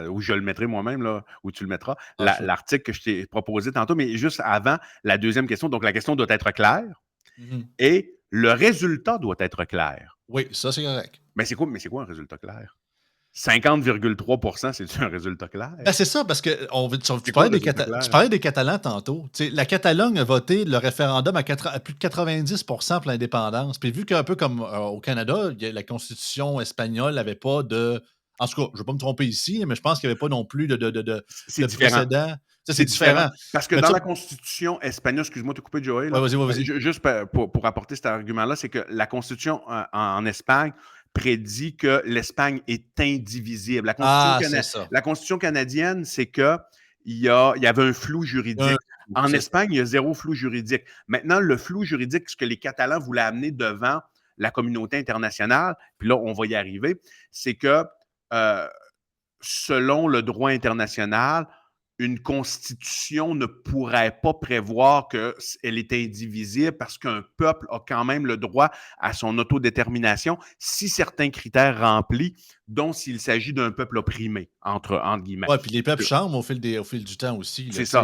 où je le mettrai moi-même, là, où tu le mettras, Ah, ça. l'article que je t'ai proposé tantôt, mais juste avant, la deuxième question. Donc, la question doit être claire Mhm. et le résultat doit être clair. Oui, ça, c'est correct. Mais c'est quoi un résultat clair? 50,3%, c'est un résultat clair? Ben, c'est ça, parce que tu C'est quoi parlais un résultat Tu clair? parlais des Catalans tantôt. Tu sais, la Catalogne a voté le référendum à plus de 90% pour l'indépendance. Puis vu qu'un peu comme au Canada, la constitution espagnole n'avait pas de. En tout cas, je ne vais pas me tromper ici, mais je pense qu'il n'y avait pas non plus C'est de différent. précédent. Ça, c'est C'est différent. différent. Parce que Mais dans ça, la Constitution espagnole, excuse-moi de te couper, Joey, ouais, là, vas-y, vas-y. juste pour apporter cet argument-là, c'est que la Constitution en Espagne prédit que l'Espagne est indivisible. Ah, c'est ça. La Constitution canadienne, c'est qu'il y avait un flou Un juridique. coup, En c'est ça. Espagne, il y a zéro flou juridique. Maintenant, le flou juridique, ce que les Catalans voulaient amener devant la communauté internationale, puis là, on va y arriver, c'est que euh, selon le droit international, une constitution ne pourrait pas prévoir qu'elle est indivisible parce qu'un peuple a quand même le droit à son autodétermination si certains critères remplis, dont s'il s'agit d'un peuple opprimé, entre guillemets. Ouais, puis les peuples changent au fil du temps aussi. Là, C'est tu sais, ça.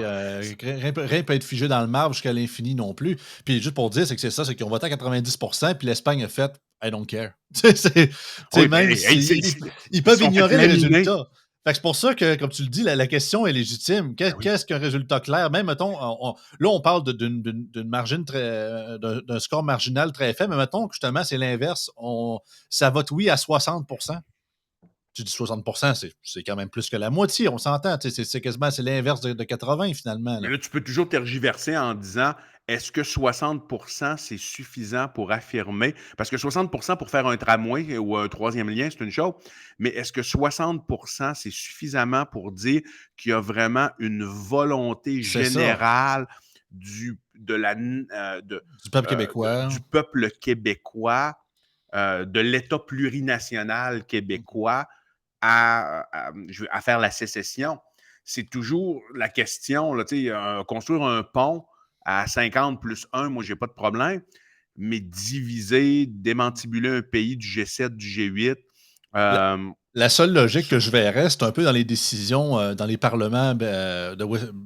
rien peut être figé dans le marbre jusqu'à l'infini non plus. Puis juste pour dire, c'est que c'est ça, c'est qu'ils ont voté à 90%, puis l'Espagne a fait I don't care. Tu sais, Oui, ben, même hey, si ils ils se peuvent sont fait ignorer les laminer. résultats. Fait que c'est pour ça que, comme tu le dis, la question est légitime. Ben oui. Qu'est-ce qu'un résultat clair? Même, mettons, là, on parle d'une margine d'un score marginal très faible, mais mettons que justement, c'est l'inverse. Ça vote oui à 60%. Tu dis 60%, c'est quand même plus que la moitié, on s'entend. C'est quasiment c'est l'inverse de 80 finalement. Mais Là. là, tu peux toujours tergiverser en disant est-ce que 60% c'est suffisant pour affirmer? Parce que 60% pour faire un tramway ou un troisième lien, c'est une chose, mais est-ce que 60% c'est suffisamment pour dire qu'il y a vraiment une volonté C'est ça, générale du peuple québécois. du peuple québécois, de l'État plurinational québécois à faire la sécession? C'est toujours la question, là, construire un pont à 50 plus 1, moi, j'ai pas de problème, mais diviser, démantibuler un pays du G7, du G8, La euh, la seule logique que je verrais, c'est un peu dans les décisions, dans les parlements,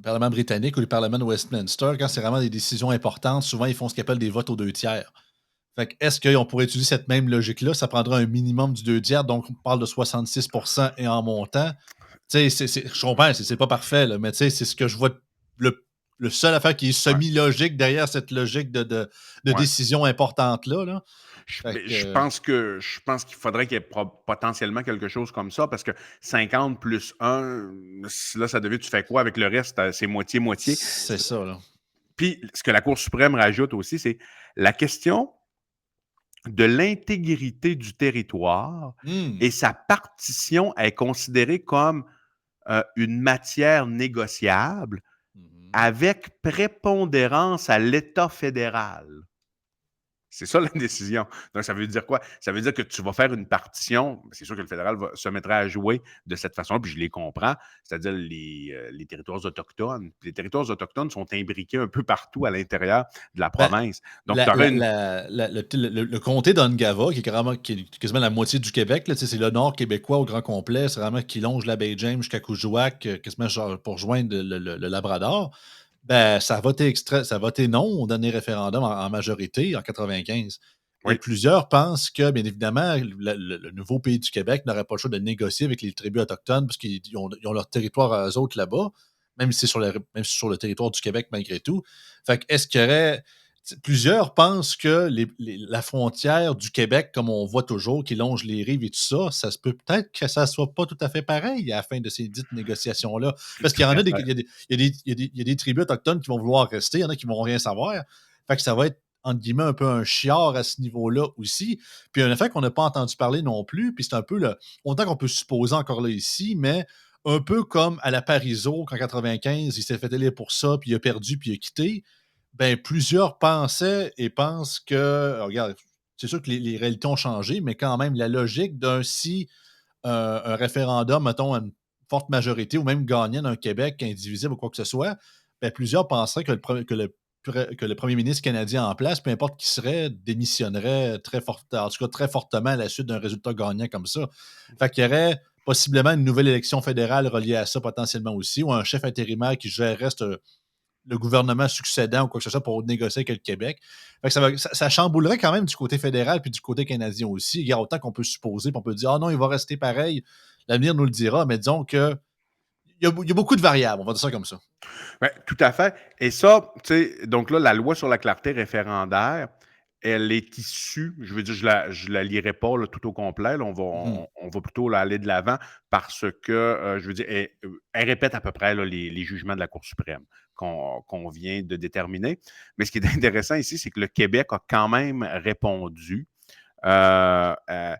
parlement britannique ou les parlements de Westminster, quand c'est vraiment des décisions importantes, souvent, ils font ce qu'ils appellent des votes aux 2 tiers. Fait que est-ce qu'on pourrait utiliser cette même logique-là? Ça prendrait un minimum du 2 tiers, donc on parle de 66 et en montant. Tu sais, je comprends, c'est pas parfait, là, mais tu sais, c'est ce que je vois le seul affaire qui est ouais, semi-logique derrière cette logique de ouais. décision importante là. Fait Mais que je pense qu'il faudrait qu'il y ait potentiellement quelque chose comme ça, parce que 50 plus 1, là, ça devient, tu fais quoi avec le reste? C'est moitié-moitié. c'est ça, là. Puis, ce que la Cour suprême rajoute aussi, c'est la question de l'intégrité du territoire et Mmh. sa partition est considérée comme une matière négociable Mmh. avec prépondérance à l'État fédéral. C'est ça la décision. Donc, ça veut dire quoi? Ça veut dire que tu vas faire une partition. C'est sûr que le fédéral se mettra à jouer de cette façon, puis je les comprends, c'est-à-dire les territoires autochtones. Puis les territoires autochtones sont imbriqués un peu partout à l'intérieur de la Ben, province. Donc, tu aurais une. le comté d'Ongava, qui est quasiment la moitié du Québec, là, tu sais, c'est le nord québécois au grand complet, c'est vraiment qui longe la baie James jusqu'à Coujouac, quasiment genre pour joindre le Labrador. Ben, ça a voté non au dernier référendum en majorité en 95. Et Oui, plusieurs pensent que, bien évidemment, le nouveau pays du Québec n'aurait pas le choix de négocier avec les tribus autochtones parce qu'ils ont leur territoire à eux autres là-bas, même si c'est sur le territoire du Québec malgré tout. Fait que est-ce qu'il y aurait plusieurs pensent que la frontière du Québec, comme on voit toujours, qui longe les rives et tout ça, ça se peut peut-être que ça soit pas tout à fait pareil à la fin de ces dites négociations-là. Parce qu'il tout y en à a des, fait. il y a des tribus autochtones qui vont vouloir rester, il y en a qui vont rien savoir. Fait que ça va être, entre guillemets, un peu un chiard à ce niveau-là aussi. Puis un effet qu'on n'a pas entendu parler non plus, puis c'est un peu le, autant qu'on peut supposer encore là ici, mais un peu comme à la Parizeau, qu'en 95, il s'est fait élire pour ça, puis il a perdu, puis il a quitté. Ben, plusieurs pensaient et pensent que, regarde, c'est sûr que les réalités ont changé, mais quand même, la logique d'un si un référendum, mettons, à une forte majorité ou même gagnant dans un Québec indivisible ou quoi que ce soit, ben, plusieurs penseraient que le premier ministre canadien en place, peu importe qui serait, démissionnerait très fort, en tout cas très fortement à la suite d'un résultat gagnant comme ça. Fait qu'il y aurait possiblement une nouvelle élection fédérale reliée à ça potentiellement aussi, ou un chef intérimaire qui gérerait le gouvernement succédant ou quoi que ce soit pour négocier avec le Québec. Fait que ça chamboulerait quand même du côté fédéral puis du côté canadien aussi. Il y a autant qu'on peut supposer, puis on peut dire ah non, il va rester pareil. L'avenir nous le dira, mais disons que il y a beaucoup de variables, on va dire ça comme ça. Ouais, tout à fait. Et ça, tu sais, donc là, la loi sur la clarté référendaire, elle est issue, je veux dire, je la lirai pas là, tout au complet, là, Mhm. on va plutôt là, aller de l'avant parce que, je veux dire, elle répète à peu près là, les jugements de la Cour suprême qu'on vient de déterminer. Mais ce qui est intéressant ici, c'est que le Québec a quand même répondu euh, euh,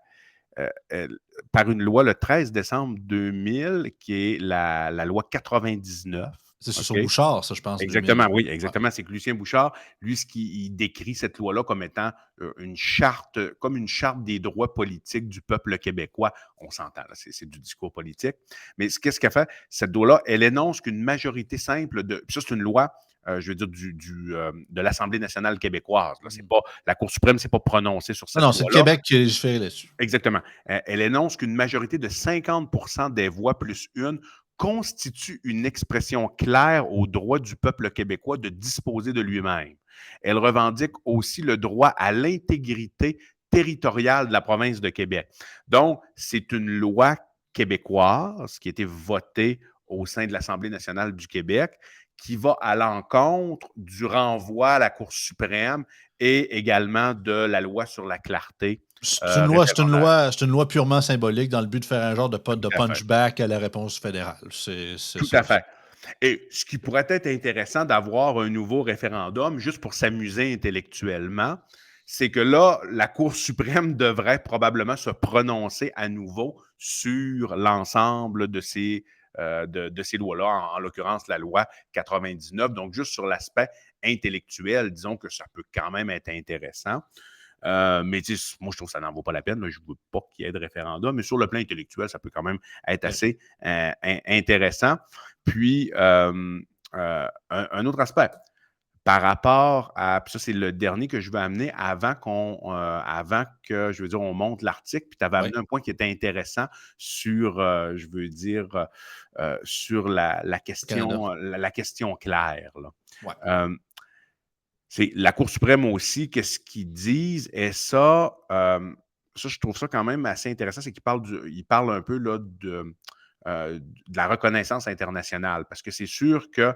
euh, par une loi le 13 décembre 2000, qui est la loi 99. C'est sur OK? Bouchard, ça, je pense, 2000. Exactement, oui, Ouais. exactement. C'est que Lucien Bouchard, lui, ce qui il décrit cette loi-là comme étant une charte, comme une charte des droits politiques du peuple québécois. On s'entend, là, c'est du discours politique. Mais qu'est-ce qu'elle fait? Cette loi-là, elle énonce qu'une majorité simple de. Puis ça, c'est une loi, je veux dire, de l'Assemblée nationale québécoise. Là, c'est Mhm. pas, la Cour suprême ne s'est pas prononcée sur Non, cette non, c'est le loi-là. Québec qui a légiféré là-dessus. Exactement. Elle énonce qu'une majorité de 50% des voix plus une constitue une expression claire au droit du peuple québécois de disposer de lui-même. Elle revendique aussi le droit à l'intégrité territoriale de la province de Québec. Donc, c'est une loi québécoise qui a été votée au sein de l'Assemblée nationale du Québec qui va à l'encontre du renvoi à la Cour suprême et également de la loi sur la clarté référendaire. C'est une loi purement symbolique dans le but de faire un genre de Tout à fait. punchback à la réponse fédérale. C'est Tout ça. à fait. Et ce qui pourrait être intéressant d'avoir un nouveau référendum, juste pour s'amuser intellectuellement, c'est que là, la Cour suprême devrait probablement se prononcer à nouveau sur l'ensemble de ces lois-là, en l'occurrence la loi 99. Donc, juste sur l'aspect intellectuel, disons que ça peut quand même être intéressant. Mais moi, je trouve que ça n'en vaut pas la peine. Là. Je ne veux pas qu'il y ait de référendum, mais sur le plan intellectuel, ça peut quand même être Oui. assez intéressant. Puis, un autre aspect, par rapport à, puis ça, c'est le dernier que je veux amener avant que, je veux dire, on monte l'article, puis tu avais Oui. amené un point qui était intéressant sur, je veux dire, sur Au Canada. la question claire. Là. Ouais. Euh, c'est la Cour suprême aussi, qu'est-ce qu'ils disent? Et ça, je trouve ça quand même assez intéressant, c'est qu'ils parlent un peu là, de la reconnaissance internationale, parce que c'est sûr que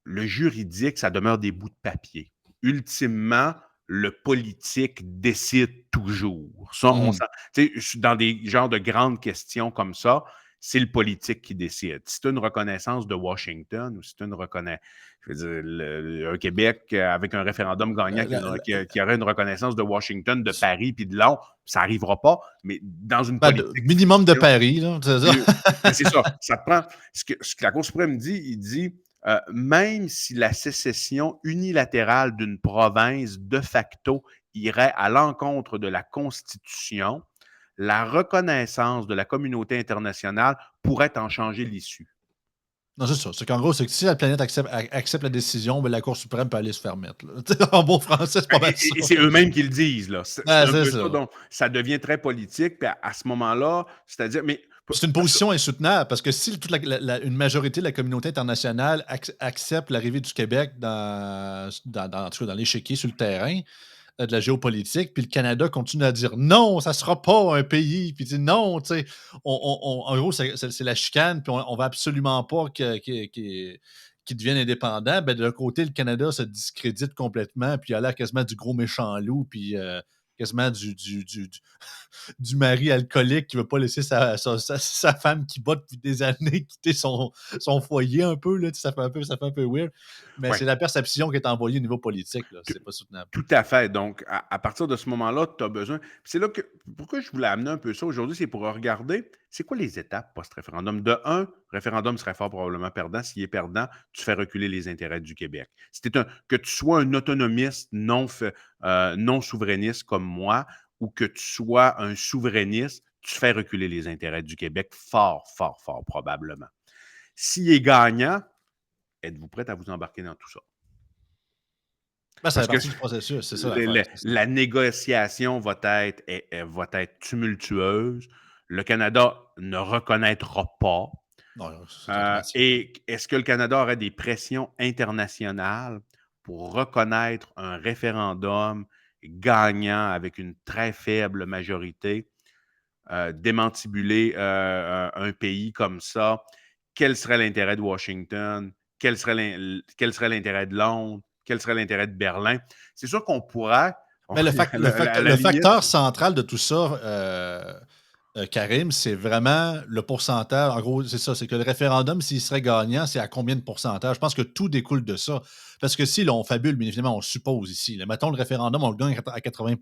le juridique, ça demeure des bouts de papier. Ultimement, le politique décide toujours. Ça, Mhm. dans des genres de grandes questions comme ça, c'est le politique qui décide. Si tu as une reconnaissance de Washington ou si tu as une reconnaissance, je veux dire, un Québec avec un référendum gagnant La- la- la- qui aurait une reconnaissance de Washington, de Paris puis de Londres, ça n'arrivera pas, mais dans une ben, politique minimum de fictive, Paris, là, c'est ça. mais c'est ça, ça te prend. Ce que la Cour suprême dit, il dit même si la sécession unilatérale d'une province de facto irait à l'encontre de la Constitution, la reconnaissance de la communauté internationale pourrait en changer l'issue. Non, c'est ça. C'est qu'en gros, c'est que si la planète accepte la décision, ben, la Cour suprême peut aller se faire mettre, là. Tu sais, en bon français, c'est pas mal ça. Et c'est eux-mêmes qui le disent, là. C'est Ben, un c'est peu ça, ça. donc ça devient très politique. Puis à ce moment-là, c'est-à-dire, mais C'est une parce que position insoutenable parce que si une majorité de la communauté internationale accepte l'arrivée du Québec en tout cas, dans l'échiquier sur le terrain de la géopolitique, puis le Canada continue à dire non, ça sera pas un pays, puis dit non, tu sais, en gros, c'est la chicane, puis on va absolument pas qu'il devienne indépendant. Ben, de l'autre côté, le Canada se discrédite complètement, puis il a l'air quasiment du gros méchant loup, puis quasiment du mari alcoolique qui veut pas laisser sa femme qui bat depuis des années quitter son foyer un peu, là, tu sais, ça fait un peu weird. Mais ouais, c'est la perception qui est envoyée au niveau politique, là. tout, C'est pas soutenable. tout à fait. Donc, à partir de ce moment-là, tu as besoin. C'est là que. Pourquoi je voulais amener un peu ça aujourd'hui, c'est pour regarder c'est quoi les étapes post-référendum. De un, référendum serait fort probablement perdant. S'il est perdant, tu fais reculer les intérêts du Québec. Que tu sois un autonomiste non souverainiste comme moi ou que tu sois un souverainiste, tu fais reculer les intérêts du Québec fort, fort, fort probablement. S'il est gagnant, êtes-vous prêt à vous embarquer dans tout ça? Ben, ça fait Parce que partie du processus, c'est ça l'affaire, c'est ça. la négociation va être tumultueuse. Le Canada ne reconnaîtra pas. Non, c'est automatique. Et est-ce que le Canada aurait des pressions internationales pour reconnaître un référendum gagnant avec une très faible majorité, démantibuler un pays comme ça? Quel serait l'intérêt de Washington? Quel serait l'intérêt de Londres? Quel serait l'intérêt de Berlin? C'est sûr qu'on pourrait, Mais à la le limite, facteur central de tout ça, Karim, c'est vraiment le pourcentage. En gros, c'est ça, c'est que le référendum, s'il serait gagnant, c'est à combien de pourcentage? Je pense que tout découle de ça. Parce que si, là, on fabule, bien évidemment, on suppose ici. Là, mettons le référendum, on le gagne à 80.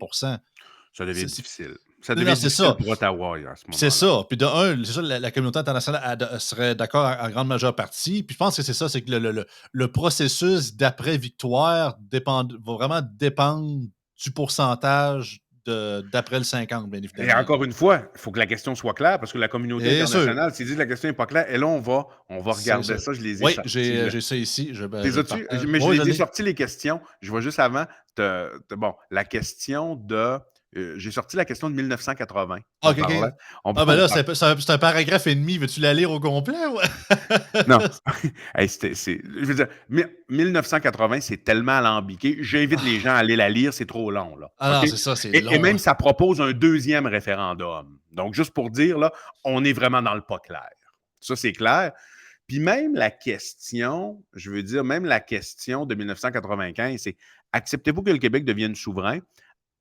ça devient C'est- difficile. Ça non, non, devient c'est difficile ça. pour Ottawa à ce C'est moment-là. ça. Puis de un, c'est ça, la communauté internationale serait d'accord en grande majeure partie. Puis je pense que c'est ça, c'est que le processus d'après-victoire va vraiment dépendre du pourcentage d'après le 50, bien Et évidemment. encore une fois, il faut que la question soit claire parce que la communauté C'est sûr. internationale, s'ils disent que la question n'est pas claire, et là, on va C'est regarder sûr. ça. Je les ai Oui, sortis, là. j'ai ça ici. Je Les le as-tu? partage. Mais je Oui, je les ai l'ai. sortis les questions. Je vois juste avant. Bon, la question de. J'ai sorti la question de 1980. Ah, OK, OK. Ah, ben On là, parle. c'est un paragraphe et demi. Veux-tu la lire au complet? Ouais? Non. Hey, je veux dire, 1980, c'est tellement alambiqué. J'invite les gens à aller la lire, c'est trop long, là. Ah OK? non, c'est ça, c'est Et long. même, ça propose un deuxième référendum. Donc, juste pour dire, là, on est vraiment dans le pas clair. Ça, c'est clair. Puis même la question, je veux dire, même la question de 1995, c'est acceptez-vous que le Québec devienne souverain?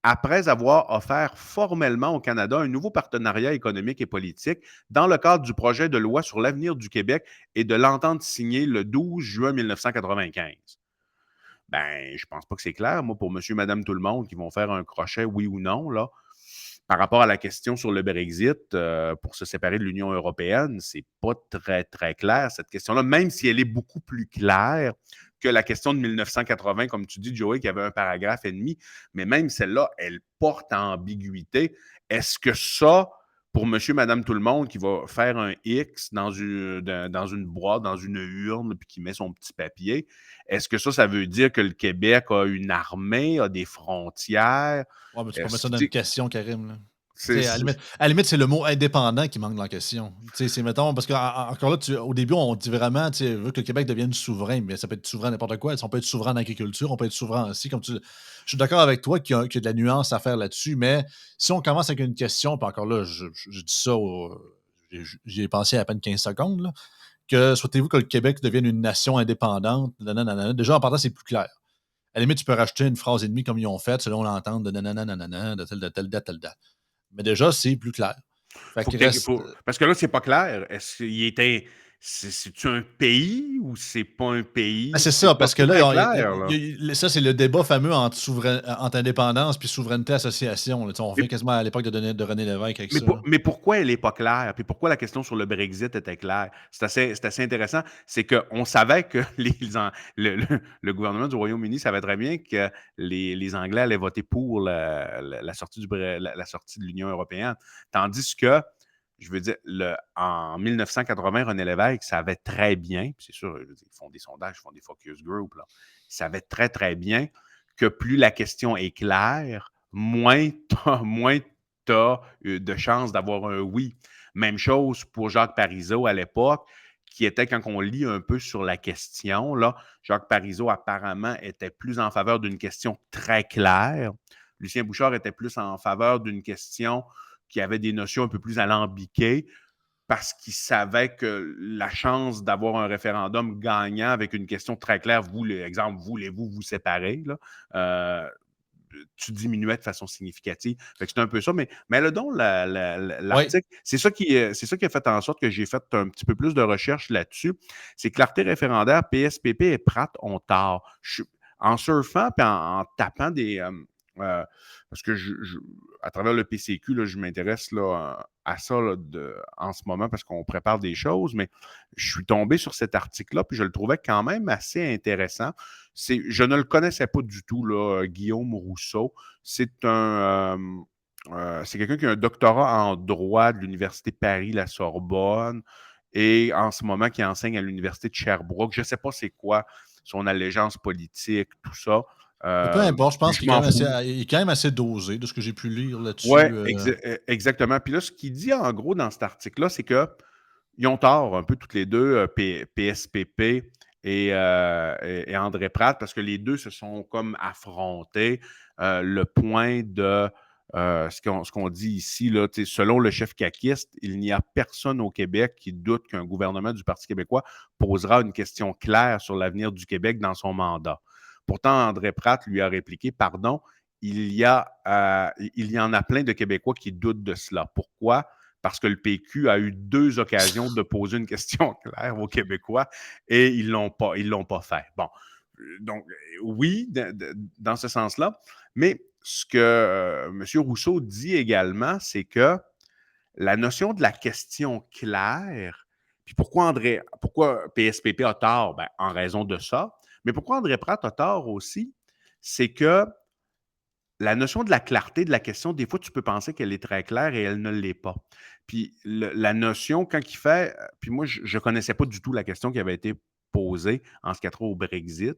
après avoir offert formellement au Canada un nouveau partenariat économique et politique dans le cadre du projet de loi sur l'avenir du Québec et de l'entente signée le 12 juin 1995. Ben, je pense pas que c'est clair, moi, pour monsieur, madame, tout le monde qui vont faire un crochet, oui ou non, là. Par rapport à la question sur le Brexit, pour se séparer de l'Union européenne, c'est pas très, très clair, cette question-là, même si elle est beaucoup plus claire que la question de 1980, comme tu dis, Joey, qui avait un paragraphe et demi, mais même celle-là, elle porte ambiguïté. Est-ce que ça, pour monsieur, madame, tout le monde, qui va faire un X dans une boîte, dans une urne, puis qui met son petit papier, est-ce que ça veut dire que le Québec a une armée, a des frontières? Ouais, mais tu peux pas mettre Est-ce ça que, dans tu une sais, question, Karim, là. Tu c'est, sais, à la limite, c'est le mot indépendant qui manque dans la question. Tu sais, c'est mettons, parce que encore là, au début, on dit vraiment, tu sais, veut que le Québec devienne souverain, mais ça peut être souverain n'importe quoi. On peut être souverain en agriculture, on peut être souverain aussi. Je suis d'accord avec toi qu'il y a de la nuance à faire là-dessus, mais si on commence avec une question, puis encore là, je dis ça, j'y ai pensé à peine 15 secondes, là, que souhaitez-vous que le Québec devienne une nation indépendante? Nanana. Déjà, en partant, c'est plus clair. À la limite, tu peux rajouter une phrase et demie comme ils ont fait, selon l'entente de nanana, de telle date, telle date. Mais déjà, c'est plus clair. Fait faut qu'il que reste. faut, parce que là, c'est pas clair. Est-ce qu'il était. C'est-tu un pays ou c'est pas un Ben, pays? c'est ça, C'est pas parce que là, très clair, là. ça, c'est le débat fameux entre indépendance puis souveraineté association. Là. Tu sais, on Mais revient quasiment à l'époque de René Lévesque avec Mais, ça. Là. mais pourquoi elle n'est pas claire? Puis pourquoi la question sur le Brexit était claire? C'est assez intéressant. C'est qu'on savait que le gouvernement du Royaume-Uni savait très bien que les Anglais allaient voter pour la sortie la sortie de l'Union européenne. Tandis que, je veux dire, en 1980, René Lévesque savait très bien, puis c'est sûr, je veux dire, ils font des sondages, ils font des focus group, là, ils savaient très, très bien que plus la question est claire, moins tu as de chances d'avoir un oui. Même chose pour Jacques Parizeau à l'époque, qui était, quand on lit un peu sur la question, là, Jacques Parizeau apparemment était plus en faveur d'une question très claire. Lucien Bouchard était plus en faveur d'une question qui avait des notions un peu plus alambiquées parce qu'il savait que la chance d'avoir un référendum gagnant avec une question très claire, exemple, voulez-vous vous séparer, là, tu diminuais de façon significative. C'est un peu ça, mais là donc, Oui. l'article, c'est ça qui a fait en sorte que j'ai fait un petit peu plus de recherche là-dessus. C'est Clarté référendaire, PSPP et Pratt ont tort. En surfant et en tapant euh, parce que à travers le PCQ, là, je m'intéresse là, à ça là, en ce moment parce qu'on prépare des choses, mais je suis tombé sur cet article-là, puis je le trouvais quand même assez intéressant. Je ne le connaissais pas du tout, là, Guillaume Rousseau. C'est quelqu'un qui a un doctorat en droit de l'Université Paris-La-Sorbonne et en ce moment qui enseigne à l'Université de Sherbrooke. Je ne sais pas c'est quoi son allégeance politique, tout ça. Mais peu importe, je pense Je qu'il est quand m'en même assez, fous. il est quand même assez dosé de ce que j'ai pu lire Oui, là-dessus. exactement. Puis là, ce qu'il dit en gros dans cet article-là, c'est qu'ils ont tort un peu toutes les deux, PSPP et André Pratt, parce que les deux se sont comme affrontés. Le point de ce qu'on dit ici, là, selon le chef caquiste, il n'y a personne au Québec qui doute qu'un gouvernement du Parti québécois posera une question claire sur l'avenir du Québec dans son mandat. Pourtant, André Pratt lui a répliqué, pardon, il y en a plein de Québécois qui doutent de cela. Pourquoi? Parce que le PQ a eu 2 occasions de poser une question claire aux Québécois et ils l'ont pas fait. Bon, donc oui, dans ce sens-là, mais ce que M. Rousseau dit également, c'est que la notion de la question claire, puis pourquoi PSPP a tort? Ben, en raison de ça, mais pourquoi André Pratt a tort aussi, c'est que la notion de la clarté de la question, des fois, tu peux penser qu'elle est très claire et elle ne l'est pas. Puis la notion, quand il fait, puis moi, je ne connaissais pas du tout la question qui avait été posée en ce qui a trait au Brexit,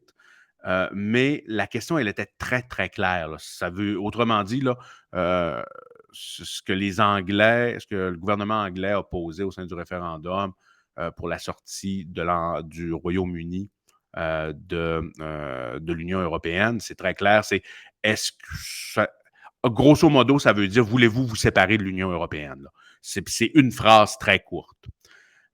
mais la question, elle était très, très claire. Là. Ça veut, autrement dit, là, ce que ce que le gouvernement anglais a posé au sein du référendum pour la sortie du Royaume-Uni de l'Union européenne, c'est très clair. Est-ce que grosso modo, ça veut dire voulez-vous vous séparer de l'Union européenne? C'est une phrase très courte.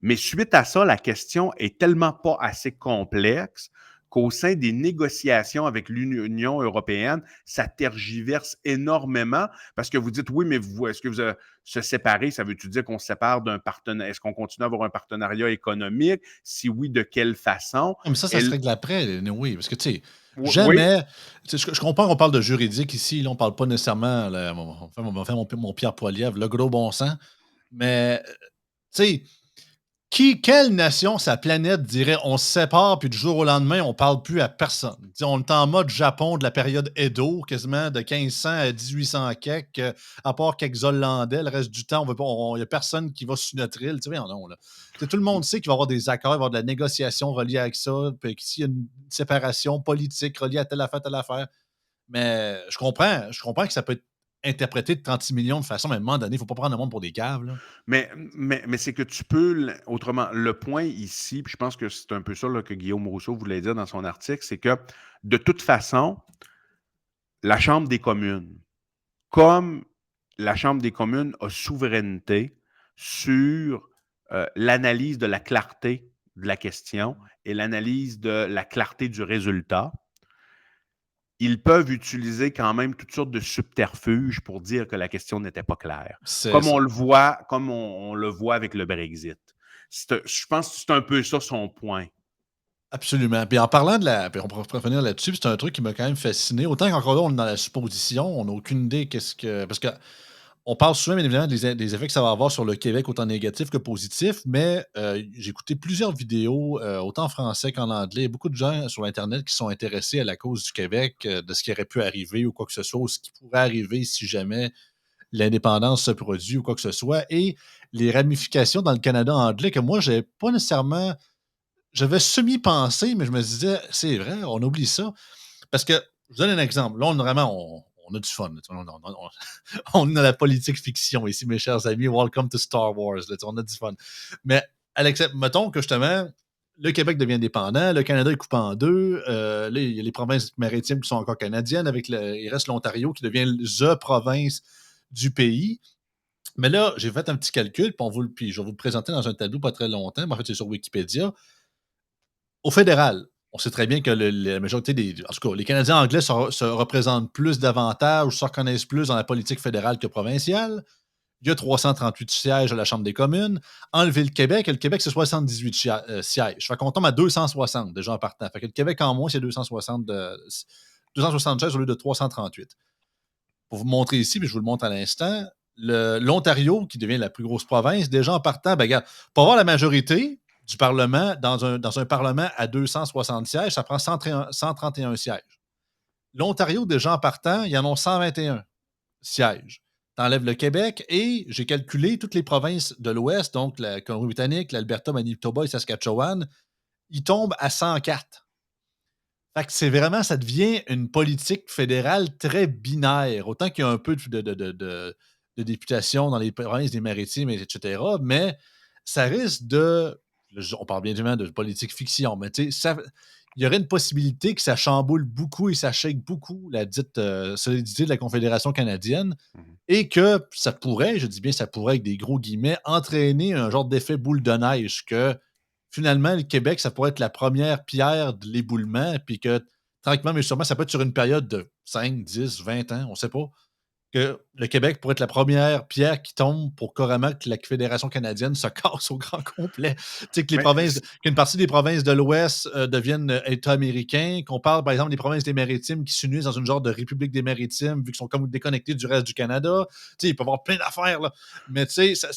Mais suite à ça, la question est tellement pas assez complexe qu'au sein des négociations avec l'Union européenne, ça tergiverse énormément parce que vous dites, oui, mais est-ce que se séparer, ça veut-tu dire qu'on se sépare d'un partenaire? Est-ce qu'on continue à avoir un partenariat économique? Si oui, de quelle façon? Non, mais ça se règle après, oui, parce que, tu sais, Oui, jamais. Tu sais, je comprends qu'on parle de juridique ici, là, on parle pas nécessairement. Là, on va faire mon Pierre Poilievre, le gros bon sens. Mais, tu sais, quelle nation, sa planète, dirait on se sépare, puis du jour au lendemain, on parle plus à personne? T'sais, on est en mode Japon de la période Edo, quasiment de 1500 à 1800 quelques, à part quelques Hollandais, le reste du temps, il n'y a personne qui va sur notre île. Tu sais, non, là. Tout le monde sait qu'il va y avoir des accords, il va y avoir de la négociation reliée avec ça, puis que s'il y a une séparation politique reliée à telle affaire. Mais je comprends que ça peut être interprété de 36 millions de façons, mais à un moment donné, il ne faut pas prendre le monde pour des caves, là. mais c'est que tu peux, autrement, le point ici, puis je pense que c'est un peu ça là, que Guillaume Rousseau voulait dire dans son article, c'est que de toute façon, la Chambre des communes, comme la Chambre des communes a souveraineté sur l'analyse de la clarté de la question et l'analyse de la clarté du résultat, ils peuvent utiliser quand même toutes sortes de subterfuges pour dire que la question n'était pas claire. C'est Comme ça. on le voit avec le Brexit. Je pense que c'est un peu ça son point. Absolument. Puis en parlant puis on pourrait revenir là-dessus, puis c'est un truc qui m'a quand même fasciné. Autant qu'encore là, on est dans la supposition, on n'a aucune idée qu'est-ce que. Parce que on parle souvent, bien évidemment, des effets que ça va avoir sur le Québec, autant négatifs que positifs, mais j'ai écouté plusieurs vidéos, autant en français qu'en anglais. Il y a beaucoup de gens sur Internet qui sont intéressés à la cause du Québec, de ce qui aurait pu arriver ou quoi que ce soit, ou ce qui pourrait arriver si jamais l'indépendance se produit ou quoi que ce soit, et les ramifications dans le Canada anglais que moi, je pas nécessairement. J'avais semi-pensé, mais je me disais, c'est vrai, on oublie ça. Parce que, je vous donne un exemple. Là, on a du fun. On est dans la politique fiction ici, mes chers amis. Welcome to Star Wars. Là, on a du fun. Mais, mettons que justement, le Québec devient indépendant, le Canada est coupé en deux. Là, il y a les provinces maritimes qui sont encore canadiennes. Il reste l'Ontario qui devient the province du pays. Mais là, j'ai fait un petit calcul, puis je vais vous le présenter dans un tableau pas très longtemps. Mais en fait, c'est sur Wikipédia. Au fédéral, on sait très bien que la majorité en tout cas, les Canadiens anglais se représentent plus davantage ou se reconnaissent plus dans la politique fédérale que provinciale. Il y a 338 sièges à la Chambre des communes. Enlever le Québec, c'est 78 sièges. Fait qu'on tombe à 260 déjà en partant. Fait que le Québec en moins, c'est 260 sièges au lieu de 338. Pour vous montrer ici, puis je vous le montre à l'instant, l'Ontario, qui devient la plus grosse province, déjà en partant, ben, regarde, pour avoir la majorité du Parlement, dans un Parlement à 260 sièges, ça prend 131 sièges. L'Ontario, déjà en partant, ils en ont 121 sièges. T'enlèves le Québec et j'ai calculé toutes les provinces de l'Ouest, donc la Colombie-Britannique, l'Alberta, Manitoba et Saskatchewan, ils tombent à 104. Fait que ça devient une politique fédérale très binaire. Autant qu'il y a un peu de députation dans les provinces des Maritimes, etc. Mais ça risque on parle bien évidemment de politique fiction, mais tu sais, il y aurait une possibilité que ça chamboule beaucoup et ça shake beaucoup la dite solidité de la Confédération canadienne Mhm. et que ça pourrait, je dis bien ça pourrait avec des gros guillemets, entraîner un genre d'effet boule de neige que finalement, le Québec, ça pourrait être la première pierre de l'éboulement, puis que tranquillement, mais sûrement, ça peut être sur une période de 5, 10, 20 ans, on ne sait pas, que le Québec pourrait être la première pierre qui tombe pour carrément que la Fédération canadienne se casse au grand complet. Tu sais, Mais qu'une partie des provinces de l'Ouest deviennent États américains, qu'on parle, par exemple, des provinces des Maritimes qui s'unissent dans une genre de République des Maritimes, vu qu'ils sont comme déconnectés du reste du Canada. Tu sais, il peut y avoir plein d'affaires, là. Mais tu sais,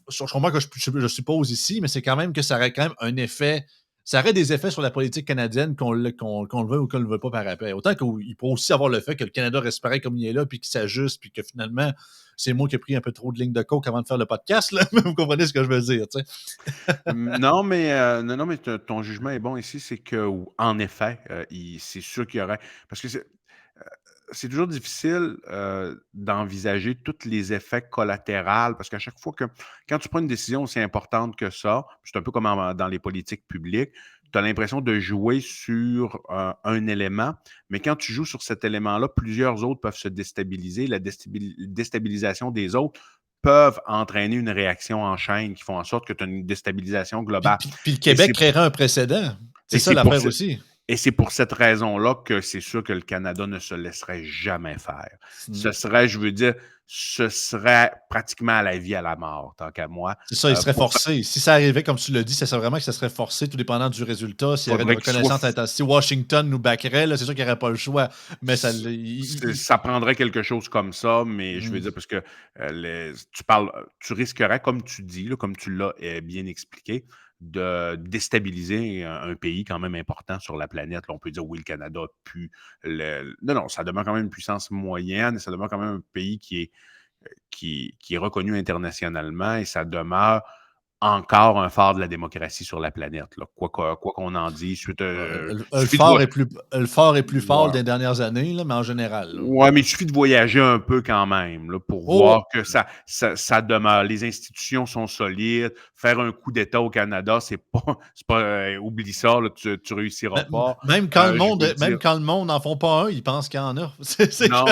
je comprends que je suppose ici, mais c'est quand même que ça aurait quand même un effet. Ça aurait des effets sur la politique canadienne qu'on le veut ou qu'on ne le veut pas par après. Autant qu'il peut aussi avoir le fait que le Canada reste pareil comme il est là, puis qu'il s'ajuste, puis que finalement, c'est moi qui ai pris un peu trop de lignes de coke avant de faire le podcast, là. Vous comprenez ce que je veux dire, tu sais. non, mais ton jugement est bon ici, c'est que, en effet, c'est sûr qu'il y aurait. Parce que c'est toujours difficile d'envisager tous les effets collatéraux, parce qu'à chaque fois quand tu prends une décision aussi importante que ça, c'est un peu comme dans les politiques publiques, tu as l'impression de jouer sur un élément, mais quand tu joues sur cet élément-là, plusieurs autres peuvent se déstabiliser. La déstabilisation des autres peuvent entraîner une réaction en chaîne qui font en sorte que tu as une déstabilisation Puis, globale. puis- puis le Et Québec créerait un précédent. C'est ça c'est pour l'affaire ça. aussi. Et c'est pour cette raison-là que c'est sûr que le Canada ne se laisserait jamais faire. Ce serait, je veux dire, ce serait pratiquement à la vie, à la mort, tant qu'à moi. C'est ça, il serait Pour faire, forcé. Si ça arrivait, comme tu l'as dit, ça serait vraiment que ça serait forcé, tout dépendant du résultat. S'il y aurait une faudrait qu'il soit reconnaissance internationale, si Washington nous backerait, là, c'est sûr qu'il n'y aurait pas le choix. Mais ça, ça prendrait quelque chose comme ça, mais je veux hmm. dire, parce que tu parles, tu risquerais, comme tu dis, là, comme tu l'as bien expliqué, de déstabiliser un pays quand même important sur la planète. Là, on peut dire, oui, le Canada a pu. Non, non, ça demeure quand même une puissance moyenne et ça demeure quand même un pays qui est reconnu internationalement et ça demeure encore un phare de la démocratie sur la planète. Là. Quoi qu'on en dise, Le suffit de fort voir. est plus fort fort Ouais. des dernières années, là, mais en général. Là. Ouais, mais il suffit de voyager un peu quand même là, pour Oh, voir que ça demeure. Les institutions sont solides. Faire un coup d'État au Canada, c'est pas oublie ça, là, tu réussiras pas. Je veux même dire, quand le monde n'en font pas un, ils pensent qu'il y en a. C'est que... non,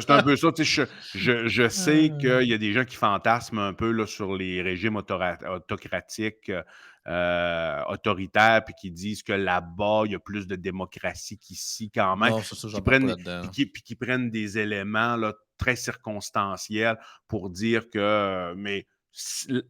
c'est un peu ça. Tu sais, je sais Euh, qu'il y a des gens qui fantasment un peu là, sur les régimes autocratiques, autoritaires, puis qui disent que là-bas, il y a plus de démocratie qu'ici quand même, non, c'est ça, puis qui j'embarque pas prennent, là-dedans. puis qui prennent des éléments là, très circonstanciels pour dire que, mais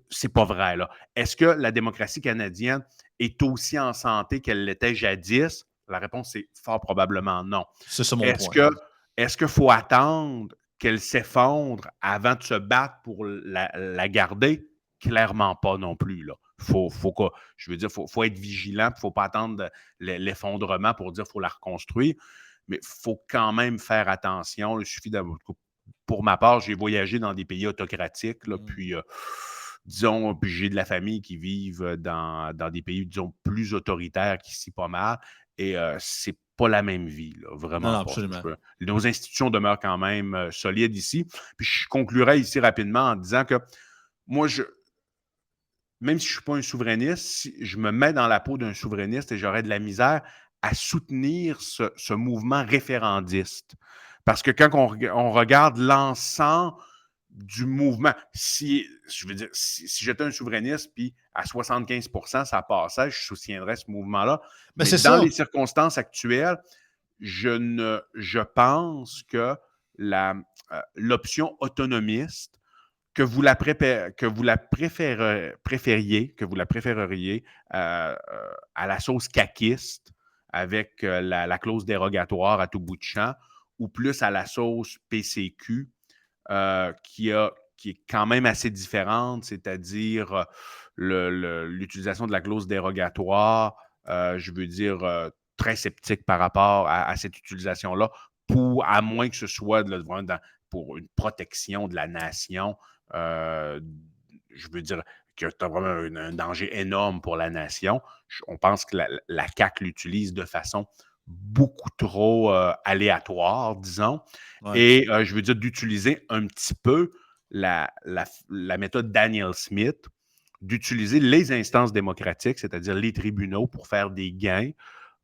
c'est pas vrai. Là. Est-ce que la démocratie canadienne est aussi en santé qu'elle l'était jadis? La réponse est fort probablement non. C'est ça mon Est-ce point. que est-ce qu'il faut attendre qu'elle s'effondre avant de se battre pour la garder? Clairement pas non plus. Là. Je veux dire, faut être vigilant, il ne faut pas attendre l'effondrement pour dire qu'il faut la reconstruire, mais il faut quand même faire attention. Il suffit d'avoir. Pour ma part, j'ai voyagé dans des pays autocratiques, là, Mm. puis disons, puis j'ai de la famille qui vivent dans des pays, disons, plus autoritaires qu'ici pas mal. Et c'est pas la même vie, là, Non, vraiment non, pas. absolument. Nos institutions demeurent quand même solides ici. Puis je conclurai ici rapidement en disant que moi, même si je ne suis pas un souverainiste, si je me mets dans la peau d'un souverainiste et j'aurais de la misère à soutenir ce mouvement référendiste. Parce que quand on regarde l'ensemble du mouvement, je veux dire, si j'étais un souverainiste, puis à 75% ça passait, je soutiendrais ce mouvement-là. Mais Mais c'est dans ça. les circonstances actuelles, je pense que l'option autonomiste que vous la préféreriez à la sauce caquiste avec la clause dérogatoire à tout bout de champ, ou plus à la sauce PCQ qui est quand même assez différente, c'est-à-dire l'utilisation de la clause dérogatoire, je veux dire, très sceptique par rapport à cette utilisation-là, à moins que ce soit pour une protection de la nation. Euh, je veux dire que tu as vraiment un danger énorme pour la nation. On pense que la CAQ l'utilise de façon beaucoup trop aléatoire, disons. Ouais. Et je veux dire d'utiliser un petit peu la méthode Daniel Smith, d'utiliser les instances démocratiques, c'est-à-dire les tribunaux, pour faire des gains,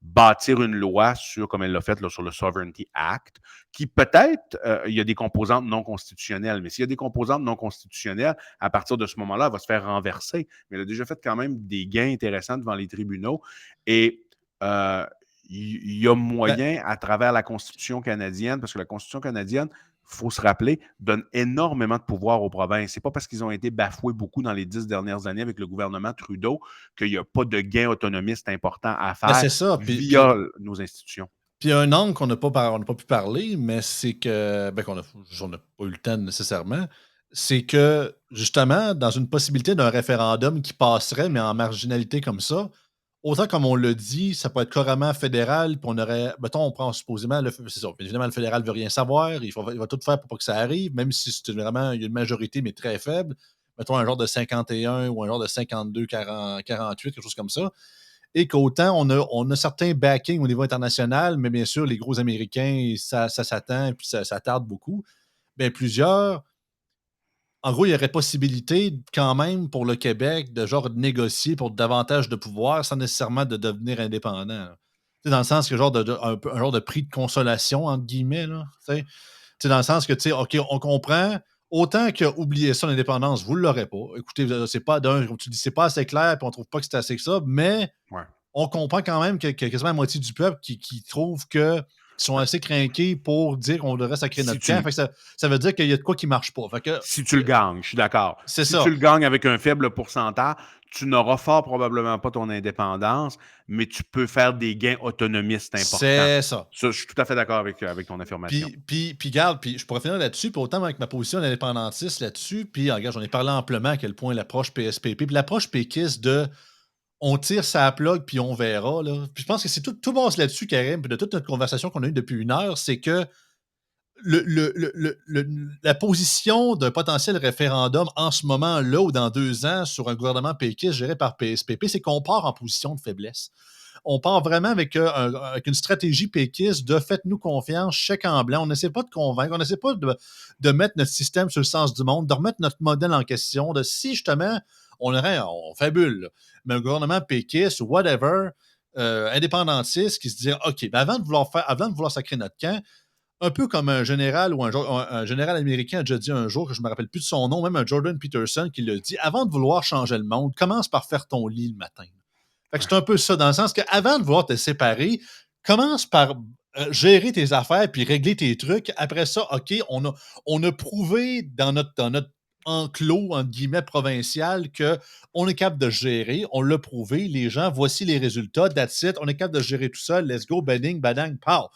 bâtir une loi sur, comme elle l'a fait là, sur le Sovereignty Act, qui peut-être, il y a des composantes non constitutionnelles, mais s'il y a des composantes non constitutionnelles, à partir de ce moment-là, elle va se faire renverser. Mais elle a déjà fait quand même des gains intéressants devant les tribunaux. Et euh, il y a Ben, moyen, à travers la Constitution canadienne, parce que la Constitution canadienne, il faut se rappeler, donne énormément de pouvoir aux provinces. Ce n'est pas parce qu'ils ont été bafoués beaucoup dans les 10 dernières années avec le gouvernement Trudeau qu'il n'y a pas de gain autonomiste important à ben, faire c'est ça. via nos institutions. Puis un angle qu'on n'a pas pu parler, mais c'est que, ben, on n'a pas eu le temps nécessairement, c'est que, justement, dans une possibilité d'un référendum qui passerait, mais en marginalité comme ça, autant comme on l'a dit, ça peut être carrément fédéral, puis on aurait, mettons, on prend supposément, c'est ça, évidemment, le fédéral ne veut rien savoir, il va tout faire pour pas que ça arrive, même si c'est vraiment, il y a une majorité, mais très faible, mettons un genre de 51 ou un genre de 52, 40, 48, quelque chose comme ça, et qu'autant on a certains backings au niveau international, mais bien sûr, les gros Américains, ça s'attend, puis ça tarde beaucoup. Bien, en gros, il y aurait possibilité quand même pour le Québec de genre négocier pour davantage de pouvoir sans nécessairement de devenir indépendant. Là. Tu sais, dans le sens que un genre de prix de consolation, entre guillemets. Là, tu sais, dans le sens que, tu sais, OK, on comprend. Autant que oublier ça, l'indépendance, vous ne l'aurez pas. Écoutez, c'est pas d'un, comme tu dis, c'est pas assez clair, puis on trouve pas que c'est assez que ça, mais Ouais. on comprend quand même qu'il y a quasiment la moitié du peuple qui trouve qu'ils sont Ben, assez craqués pour dire qu'on devrait sacrer si notre camp. tu Fait que ça veut dire qu'il y a de quoi qui marche pas. Fait que, Si tu le gagnes, je suis d'accord. c'est Si tu ça. le gagnes avec un faible pourcentage, tu n'auras fort probablement pas ton indépendance, mais tu peux faire des gains autonomistes importants. C'est ça. Ça, je suis tout à fait d'accord avec ton affirmation. Puis garde, puis je pourrais finir là-dessus, puis autant avec ma position d'indépendantiste là-dessus, puis regarde, j'en ai parlé amplement à quel point l'approche PSPP, puis l'approche péquiste de on tire sa plug puis on verra, là. Puis je pense que c'est tout base là-dessus, Karim, puis de toute notre conversation qu'on a eue depuis une heure, c'est que la position d'un potentiel référendum en ce moment-là ou dans 2 ans sur un gouvernement péquiste géré par PSPP, c'est qu'on part en position de faiblesse. On part vraiment avec une stratégie péquiste de faites-nous confiance, chèque en blanc. On n'essaie pas de convaincre, on n'essaie pas de mettre notre système sur le sens du monde, de remettre notre modèle en question, de si justement on fabule, là, mais un gouvernement péquiste ou whatever, indépendantiste qui se dit OK, ben avant de vouloir sacrer notre camp, un peu comme un général ou un général américain a déjà dit un jour, que je ne me rappelle plus de son nom, même un Jordan Peterson qui l'a dit, avant de vouloir changer le monde, commence par faire ton lit le matin. Fait que c'est un peu ça, dans le sens qu'avant de vouloir te séparer, commence par gérer tes affaires puis régler tes trucs. Après ça, OK, on a prouvé dans notre enclos, entre guillemets, provincial, qu'on est capable de gérer. On l'a prouvé. Les gens, voici les résultats. That's it. On est capable de gérer tout ça. Let's go, bading, badang, pow.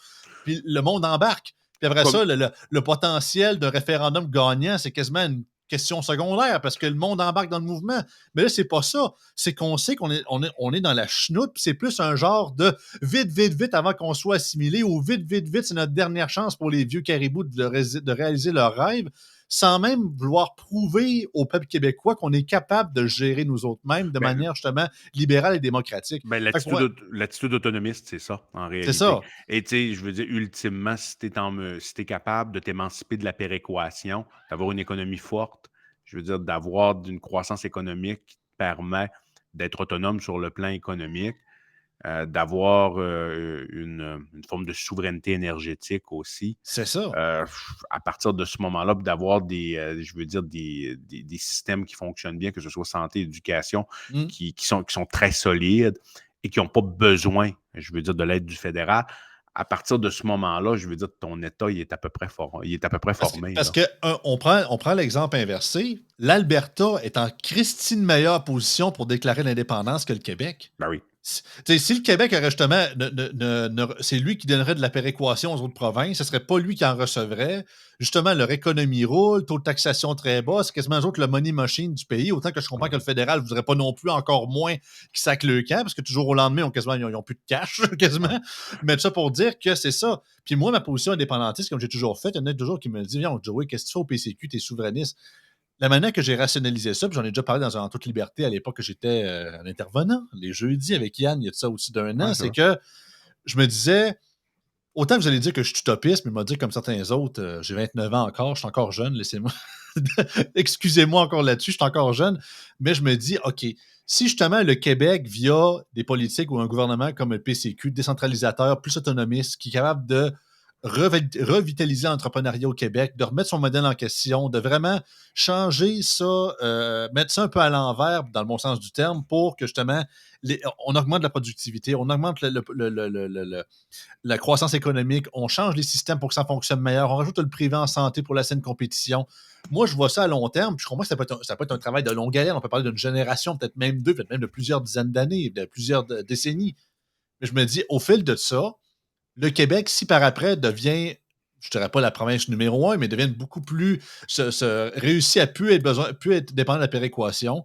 Puis le monde embarque. Puis après Comme, ça, le potentiel d'un référendum gagnant, c'est quasiment une question secondaire parce que le monde embarque dans le mouvement. Mais là, c'est pas ça. C'est qu'on sait qu'on est dans la chenoute, puis c'est plus un genre de vite, vite, vite avant qu'on soit assimilé ou vite, vite, vite, c'est notre dernière chance pour les vieux caribous de réaliser leurs rêves sans même vouloir prouver au peuple québécois qu'on est capable de gérer nous autres mêmes de ben, manière justement libérale et démocratique. ben, Fait que pour moi, l'attitude autonomiste, c'est ça, en c'est réalité. ça. Et tu sais, je veux dire, ultimement, si tu es capable de t'émanciper de la péréquation, d'avoir une économie forte, je veux dire, d'avoir une croissance économique qui te permet d'être autonome sur le plan économique, d'avoir une forme de souveraineté énergétique aussi. C'est ça. À partir de ce moment-là, d'avoir je veux dire, des systèmes qui fonctionnent bien, que ce soit santé, éducation, Mm. qui sont très solides et qui n'ont pas besoin, je veux dire, de l'aide du fédéral. À partir de ce moment-là, je veux dire, ton État, il est à peu près Parce que, formé, parce là. que on prend l'exemple inversé. L'Alberta est en Christine meilleure position pour déclarer l'indépendance que le Québec. Ben oui. Si le Québec aurait justement, c'est lui qui donnerait de la péréquation aux autres provinces, ce ne serait pas lui qui en recevrait. Justement, leur économie roule, taux de taxation très bas, c'est quasiment eux autres le money machine du pays. Autant que je comprends que le fédéral ne voudrait pas non plus encore moins qu'ils sacent le camp, parce que toujours au lendemain, ils n'ont plus de cash, Ouais. quasiment. Mais tout ça pour dire que c'est ça. Puis moi, ma position indépendantiste, comme j'ai toujours fait, il y en a toujours qui me dit viens, Joey, qu'est-ce que tu fais au PCQ, t'es souverainiste. La manière que j'ai rationalisé ça, puis j'en ai déjà parlé En toute liberté à l'époque que j'étais un intervenant, les jeudis avec Yann, il y a de ça aussi d'un an, Ouais, c'est c'est vrai. que je me disais, autant que vous allez dire que je suis utopiste, mais il m'a dit comme certains autres, j'ai 29 ans encore, je suis encore jeune, laissez-moi. Excusez-moi encore là-dessus, je suis encore jeune, mais je me dis, OK, si justement le Québec, via des politiques ou un gouvernement comme le PCQ, décentralisateur, plus autonomiste, qui est capable de revitaliser l'entrepreneuriat au Québec, de remettre son modèle en question, de vraiment changer ça, mettre ça un peu à l'envers, dans le bon sens du terme, pour que justement, on augmente la productivité, on augmente la croissance économique, on change les systèmes pour que ça fonctionne meilleur, on rajoute le privé en santé pour la saine compétition. Moi, je vois ça à long terme, puis je comprends que ça peut être un travail de longue haleine, on peut parler d'une génération, peut-être même deux, peut-être même de plusieurs dizaines d'années, de plusieurs décennies. Mais je me dis, au fil de ça, le Québec, si par après devient, je ne dirais pas la province numéro un, mais devient beaucoup plus, réussit à plus être dépendant de la péréquation,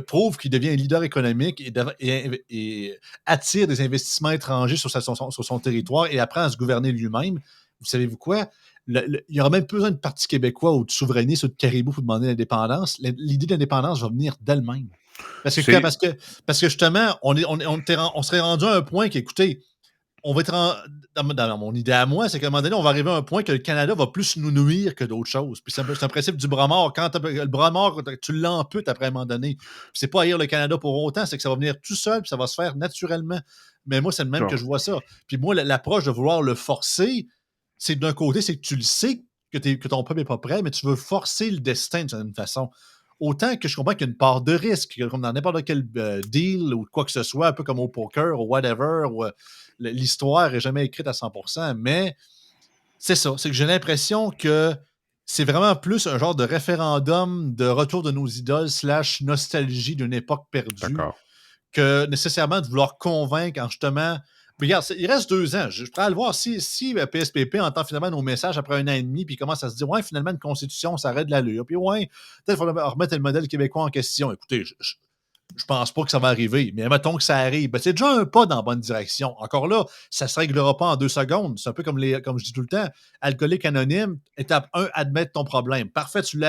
prouve qu'il devient un leader économique et attire des investissements étrangers sur son territoire et apprend à se gouverner lui-même. Vous savez-vous quoi? Il n'y aura même plus besoin de parti québécois ou de souverainiste ou de caribou pour demander l'indépendance. L'idée de l'indépendance va venir d'elle-même. Parce que, C'est parce que, parce que justement, on serait rendu à un point qu'écoutez, on va être dans mon idée à moi, c'est qu'à un moment donné, on va arriver à un point que le Canada va plus nous nuire que d'autres choses. Puis c'est un principe du bras mort. Quand le bras mort, tu l'amputes après un moment donné. Puis c'est pas haïr le Canada pour autant, c'est que ça va venir tout seul, puis ça va se faire naturellement. Mais moi, c'est le même que ça. je vois ça. Puis moi, l'approche de vouloir le forcer, c'est d'un côté, c'est que tu le sais que ton peuple n'est pas prêt, mais tu veux forcer le destin d'une certaine façon. autant que je comprends qu'il y a une part de risque, comme dans n'importe quel deal ou quoi que ce soit, un peu comme au poker ou whatever, où l'histoire n'est jamais écrite à 100%, mais c'est ça. C'est que j'ai l'impression que c'est vraiment plus un genre de référendum de retour de nos idoles slash nostalgie d'une époque perdue D'accord. que nécessairement de vouloir convaincre en justement. Regarde, il reste 2 ans. Je pourrais aller voir si PSPP entend finalement nos messages après 1 an et demi, puis commence à se dire, ouais, finalement, une constitution, ça arrête de l'allure. Puis, ouais, peut-être qu'il faudrait remettre le modèle québécois en question. Écoutez, je pense pas que ça va arriver, mais mettons que ça arrive. Ben, c'est déjà un pas dans la bonne direction. Encore là, ça se réglera pas en 2 secondes. C'est un peu comme je dis tout le temps, alcoolique anonyme, étape 1, admettre ton problème. Parfait, tu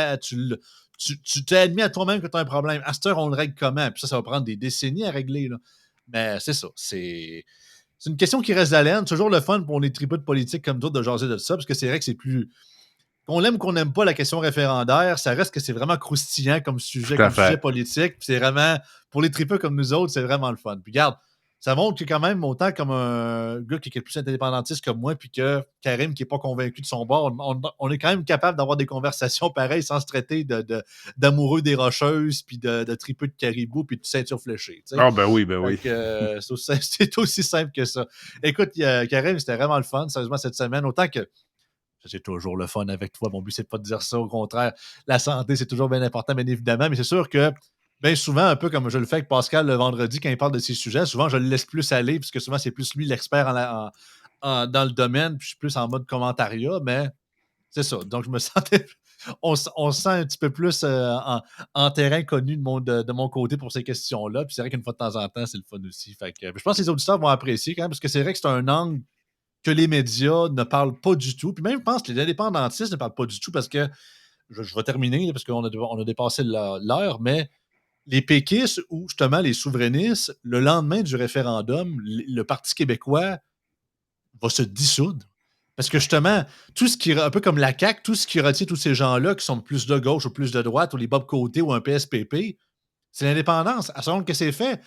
t'es admis à toi-même que tu as un problème. À cette heure, on le règle comment? Puis ça va prendre des décennies à régler. Là. Mais c'est ça. C'est une question qui reste d'haleine. Toujours le fun pour les tribus de politique comme d'autres de jaser de ça, parce que c'est vrai que c'est plus. Qu'on l'aime ou qu'on n'aime pas la question référendaire, ça reste que c'est vraiment croustillant Tout à comme sujet fait. politique. C'est vraiment, pour les tripeux comme nous autres, c'est vraiment le fun. Puis regarde, ça montre que quand même, autant comme un gars qui est plus indépendantiste comme moi, puis que Karim qui n'est pas convaincu de son bord, on est quand même capable d'avoir des conversations pareilles sans se traiter d'amoureux des rocheuses, puis de tripeux de caribou, puis de ceinture fléchée. Tu sais. Ah, ben oui, ben Fait oui. que, c'est aussi simple que ça. Écoute, Karim, c'était vraiment le fun, sérieusement, cette semaine. Autant que c'est toujours le fun avec toi. Mon but, c'est pas de dire ça. Au contraire, la santé, c'est toujours bien important, bien évidemment. Mais c'est sûr que, bien souvent, un peu comme je le fais avec Pascal le vendredi quand il parle de ces sujets, souvent, je le laisse plus aller, puisque souvent, c'est plus lui l'expert dans le domaine, puis je suis plus en mode commentariat, mais c'est ça. Donc, je me sentais. On se sent un petit peu plus en terrain connu de mon côté pour ces questions-là. Puis c'est vrai qu'une fois de temps en temps, c'est le fun aussi. Fait que, je pense que les auditeurs vont apprécier quand même, parce que c'est vrai que c'est un angle que les médias ne parlent pas du tout. Puis même, je pense que les indépendantistes ne parlent pas du tout parce que, je vais terminer, là, parce qu'on on a dépassé l'heure, mais les péquistes ou justement les souverainistes, le lendemain du référendum, le Parti québécois va se dissoudre. Parce que justement, tout ce qui, un peu comme la CAQ, tout ce qui retient tous ces gens-là qui sont plus de gauche ou plus de droite, ou les Bob Côté ou un PSPP, c'est l'indépendance. À ce moment que c'est fait,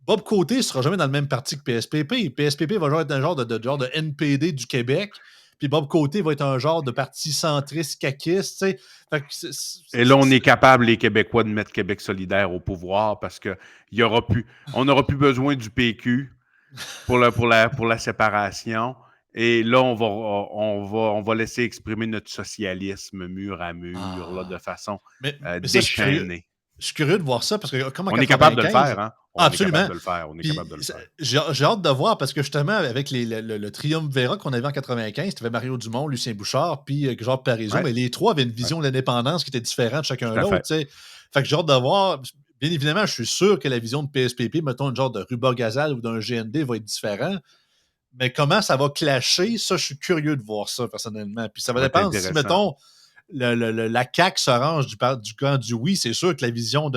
Bob Côté ne sera jamais dans le même parti que PSPP. PSPP va être un genre de NPD du Québec, puis Bob Côté va être un genre de parti centriste caquiste. Tu sais. Fait que Et là, on est capable, les Québécois, de mettre Québec solidaire au pouvoir parce qu'on n'aura plus besoin du PQ pour la séparation. Et là, on va laisser exprimer notre socialisme mur à mur là, de Ah. façon Mais ça, déchaînée. je suis curieux de voir ça parce que comme en On est capable de le 95, faire, hein? ah, On est capable absolument. de le faire. On est Puis capable de le faire. j'ai hâte de voir parce que justement, avec le triumvirat qu'on avait en 95, tu avais Mario Dumont, Lucien Bouchard, puis Jacques Parizeau, Ouais, mais les trois avaient une ouais, vision de l'indépendance qui était différente chacun tout à l'autre. fait. Tu sais. Fait que j'ai hâte de voir. Bien évidemment, je suis sûr que la vision de PSPP, mettons une genre de Ruba Gazal ou d'un GND, va être différent. Mais comment ça va clasher, ça, je suis curieux de voir ça personnellement. Puis ça Ça va va être dépendre si, intéressant. mettons, la CAQ se range du camp du oui, c'est sûr que la vision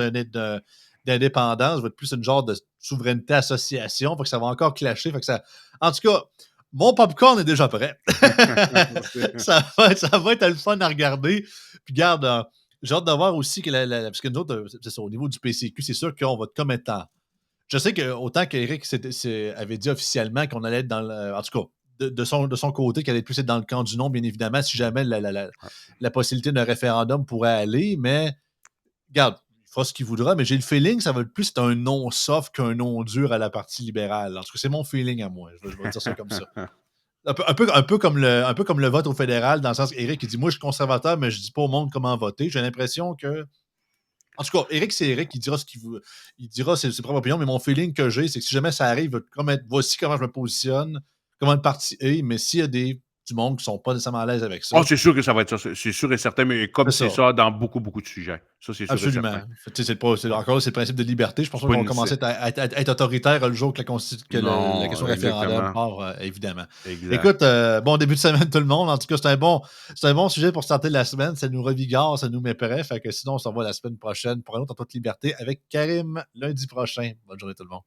d'indépendance va être plus une genre de souveraineté association. Fait que ça va encore clasher. Fait que ça. En tout cas, mon popcorn est déjà prêt. Ça va être le fun à regarder. Puis garde, j'ai hâte de voir aussi que parce que nous autres, c'est ça, au niveau du PCQ, c'est sûr qu'on va comme être en. Je sais que autant qu'Éric avait dit officiellement qu'on allait être dans le. En tout cas, de son côté, qu'elle allait plus être dans le camp du non, bien évidemment, si jamais la possibilité d'un référendum pourrait aller. Mais, regarde, il fera ce qu'il voudra, mais j'ai le feeling que ça va être plus un non soft qu'un non dur à la partie libérale. En tout cas, c'est mon feeling à moi. Je vais dire ça comme ça. Un peu comme le vote au fédéral, dans le sens qu'Éric, il dit moi, je suis conservateur, mais je dis pas au monde comment voter. J'ai l'impression que. En tout cas, Eric, c'est Eric, il dira ce qu'il veut. Il dira ses propres opinions, mais mon feeling que j'ai, c'est que si jamais ça arrive, voici comment je me positionne, comment le parti est, mais s'il y a du monde qui ne sont pas nécessairement à l'aise avec ça, Oh, c'est sûr que ça va être ça. C'est sûr et certain, mais comme c'est c'est ça. ça dans beaucoup, beaucoup de sujets. Ça, c'est sûr et Absolument. certain. Encore là, c'est le principe de liberté. Je pense C'est pas pas qu'on va une. commencer à être autoritaire le jour que la Non, question référendaire exactement. part, évidemment. Exact. Écoute, bon début de semaine, tout le monde. En tout cas, c'est un bon sujet pour starter la semaine. Ça nous revigore, ça nous met prêt. Fait que sinon, on se revoit la semaine prochaine pour un autre en toute liberté avec Karim lundi prochain. Bonne journée, tout le monde.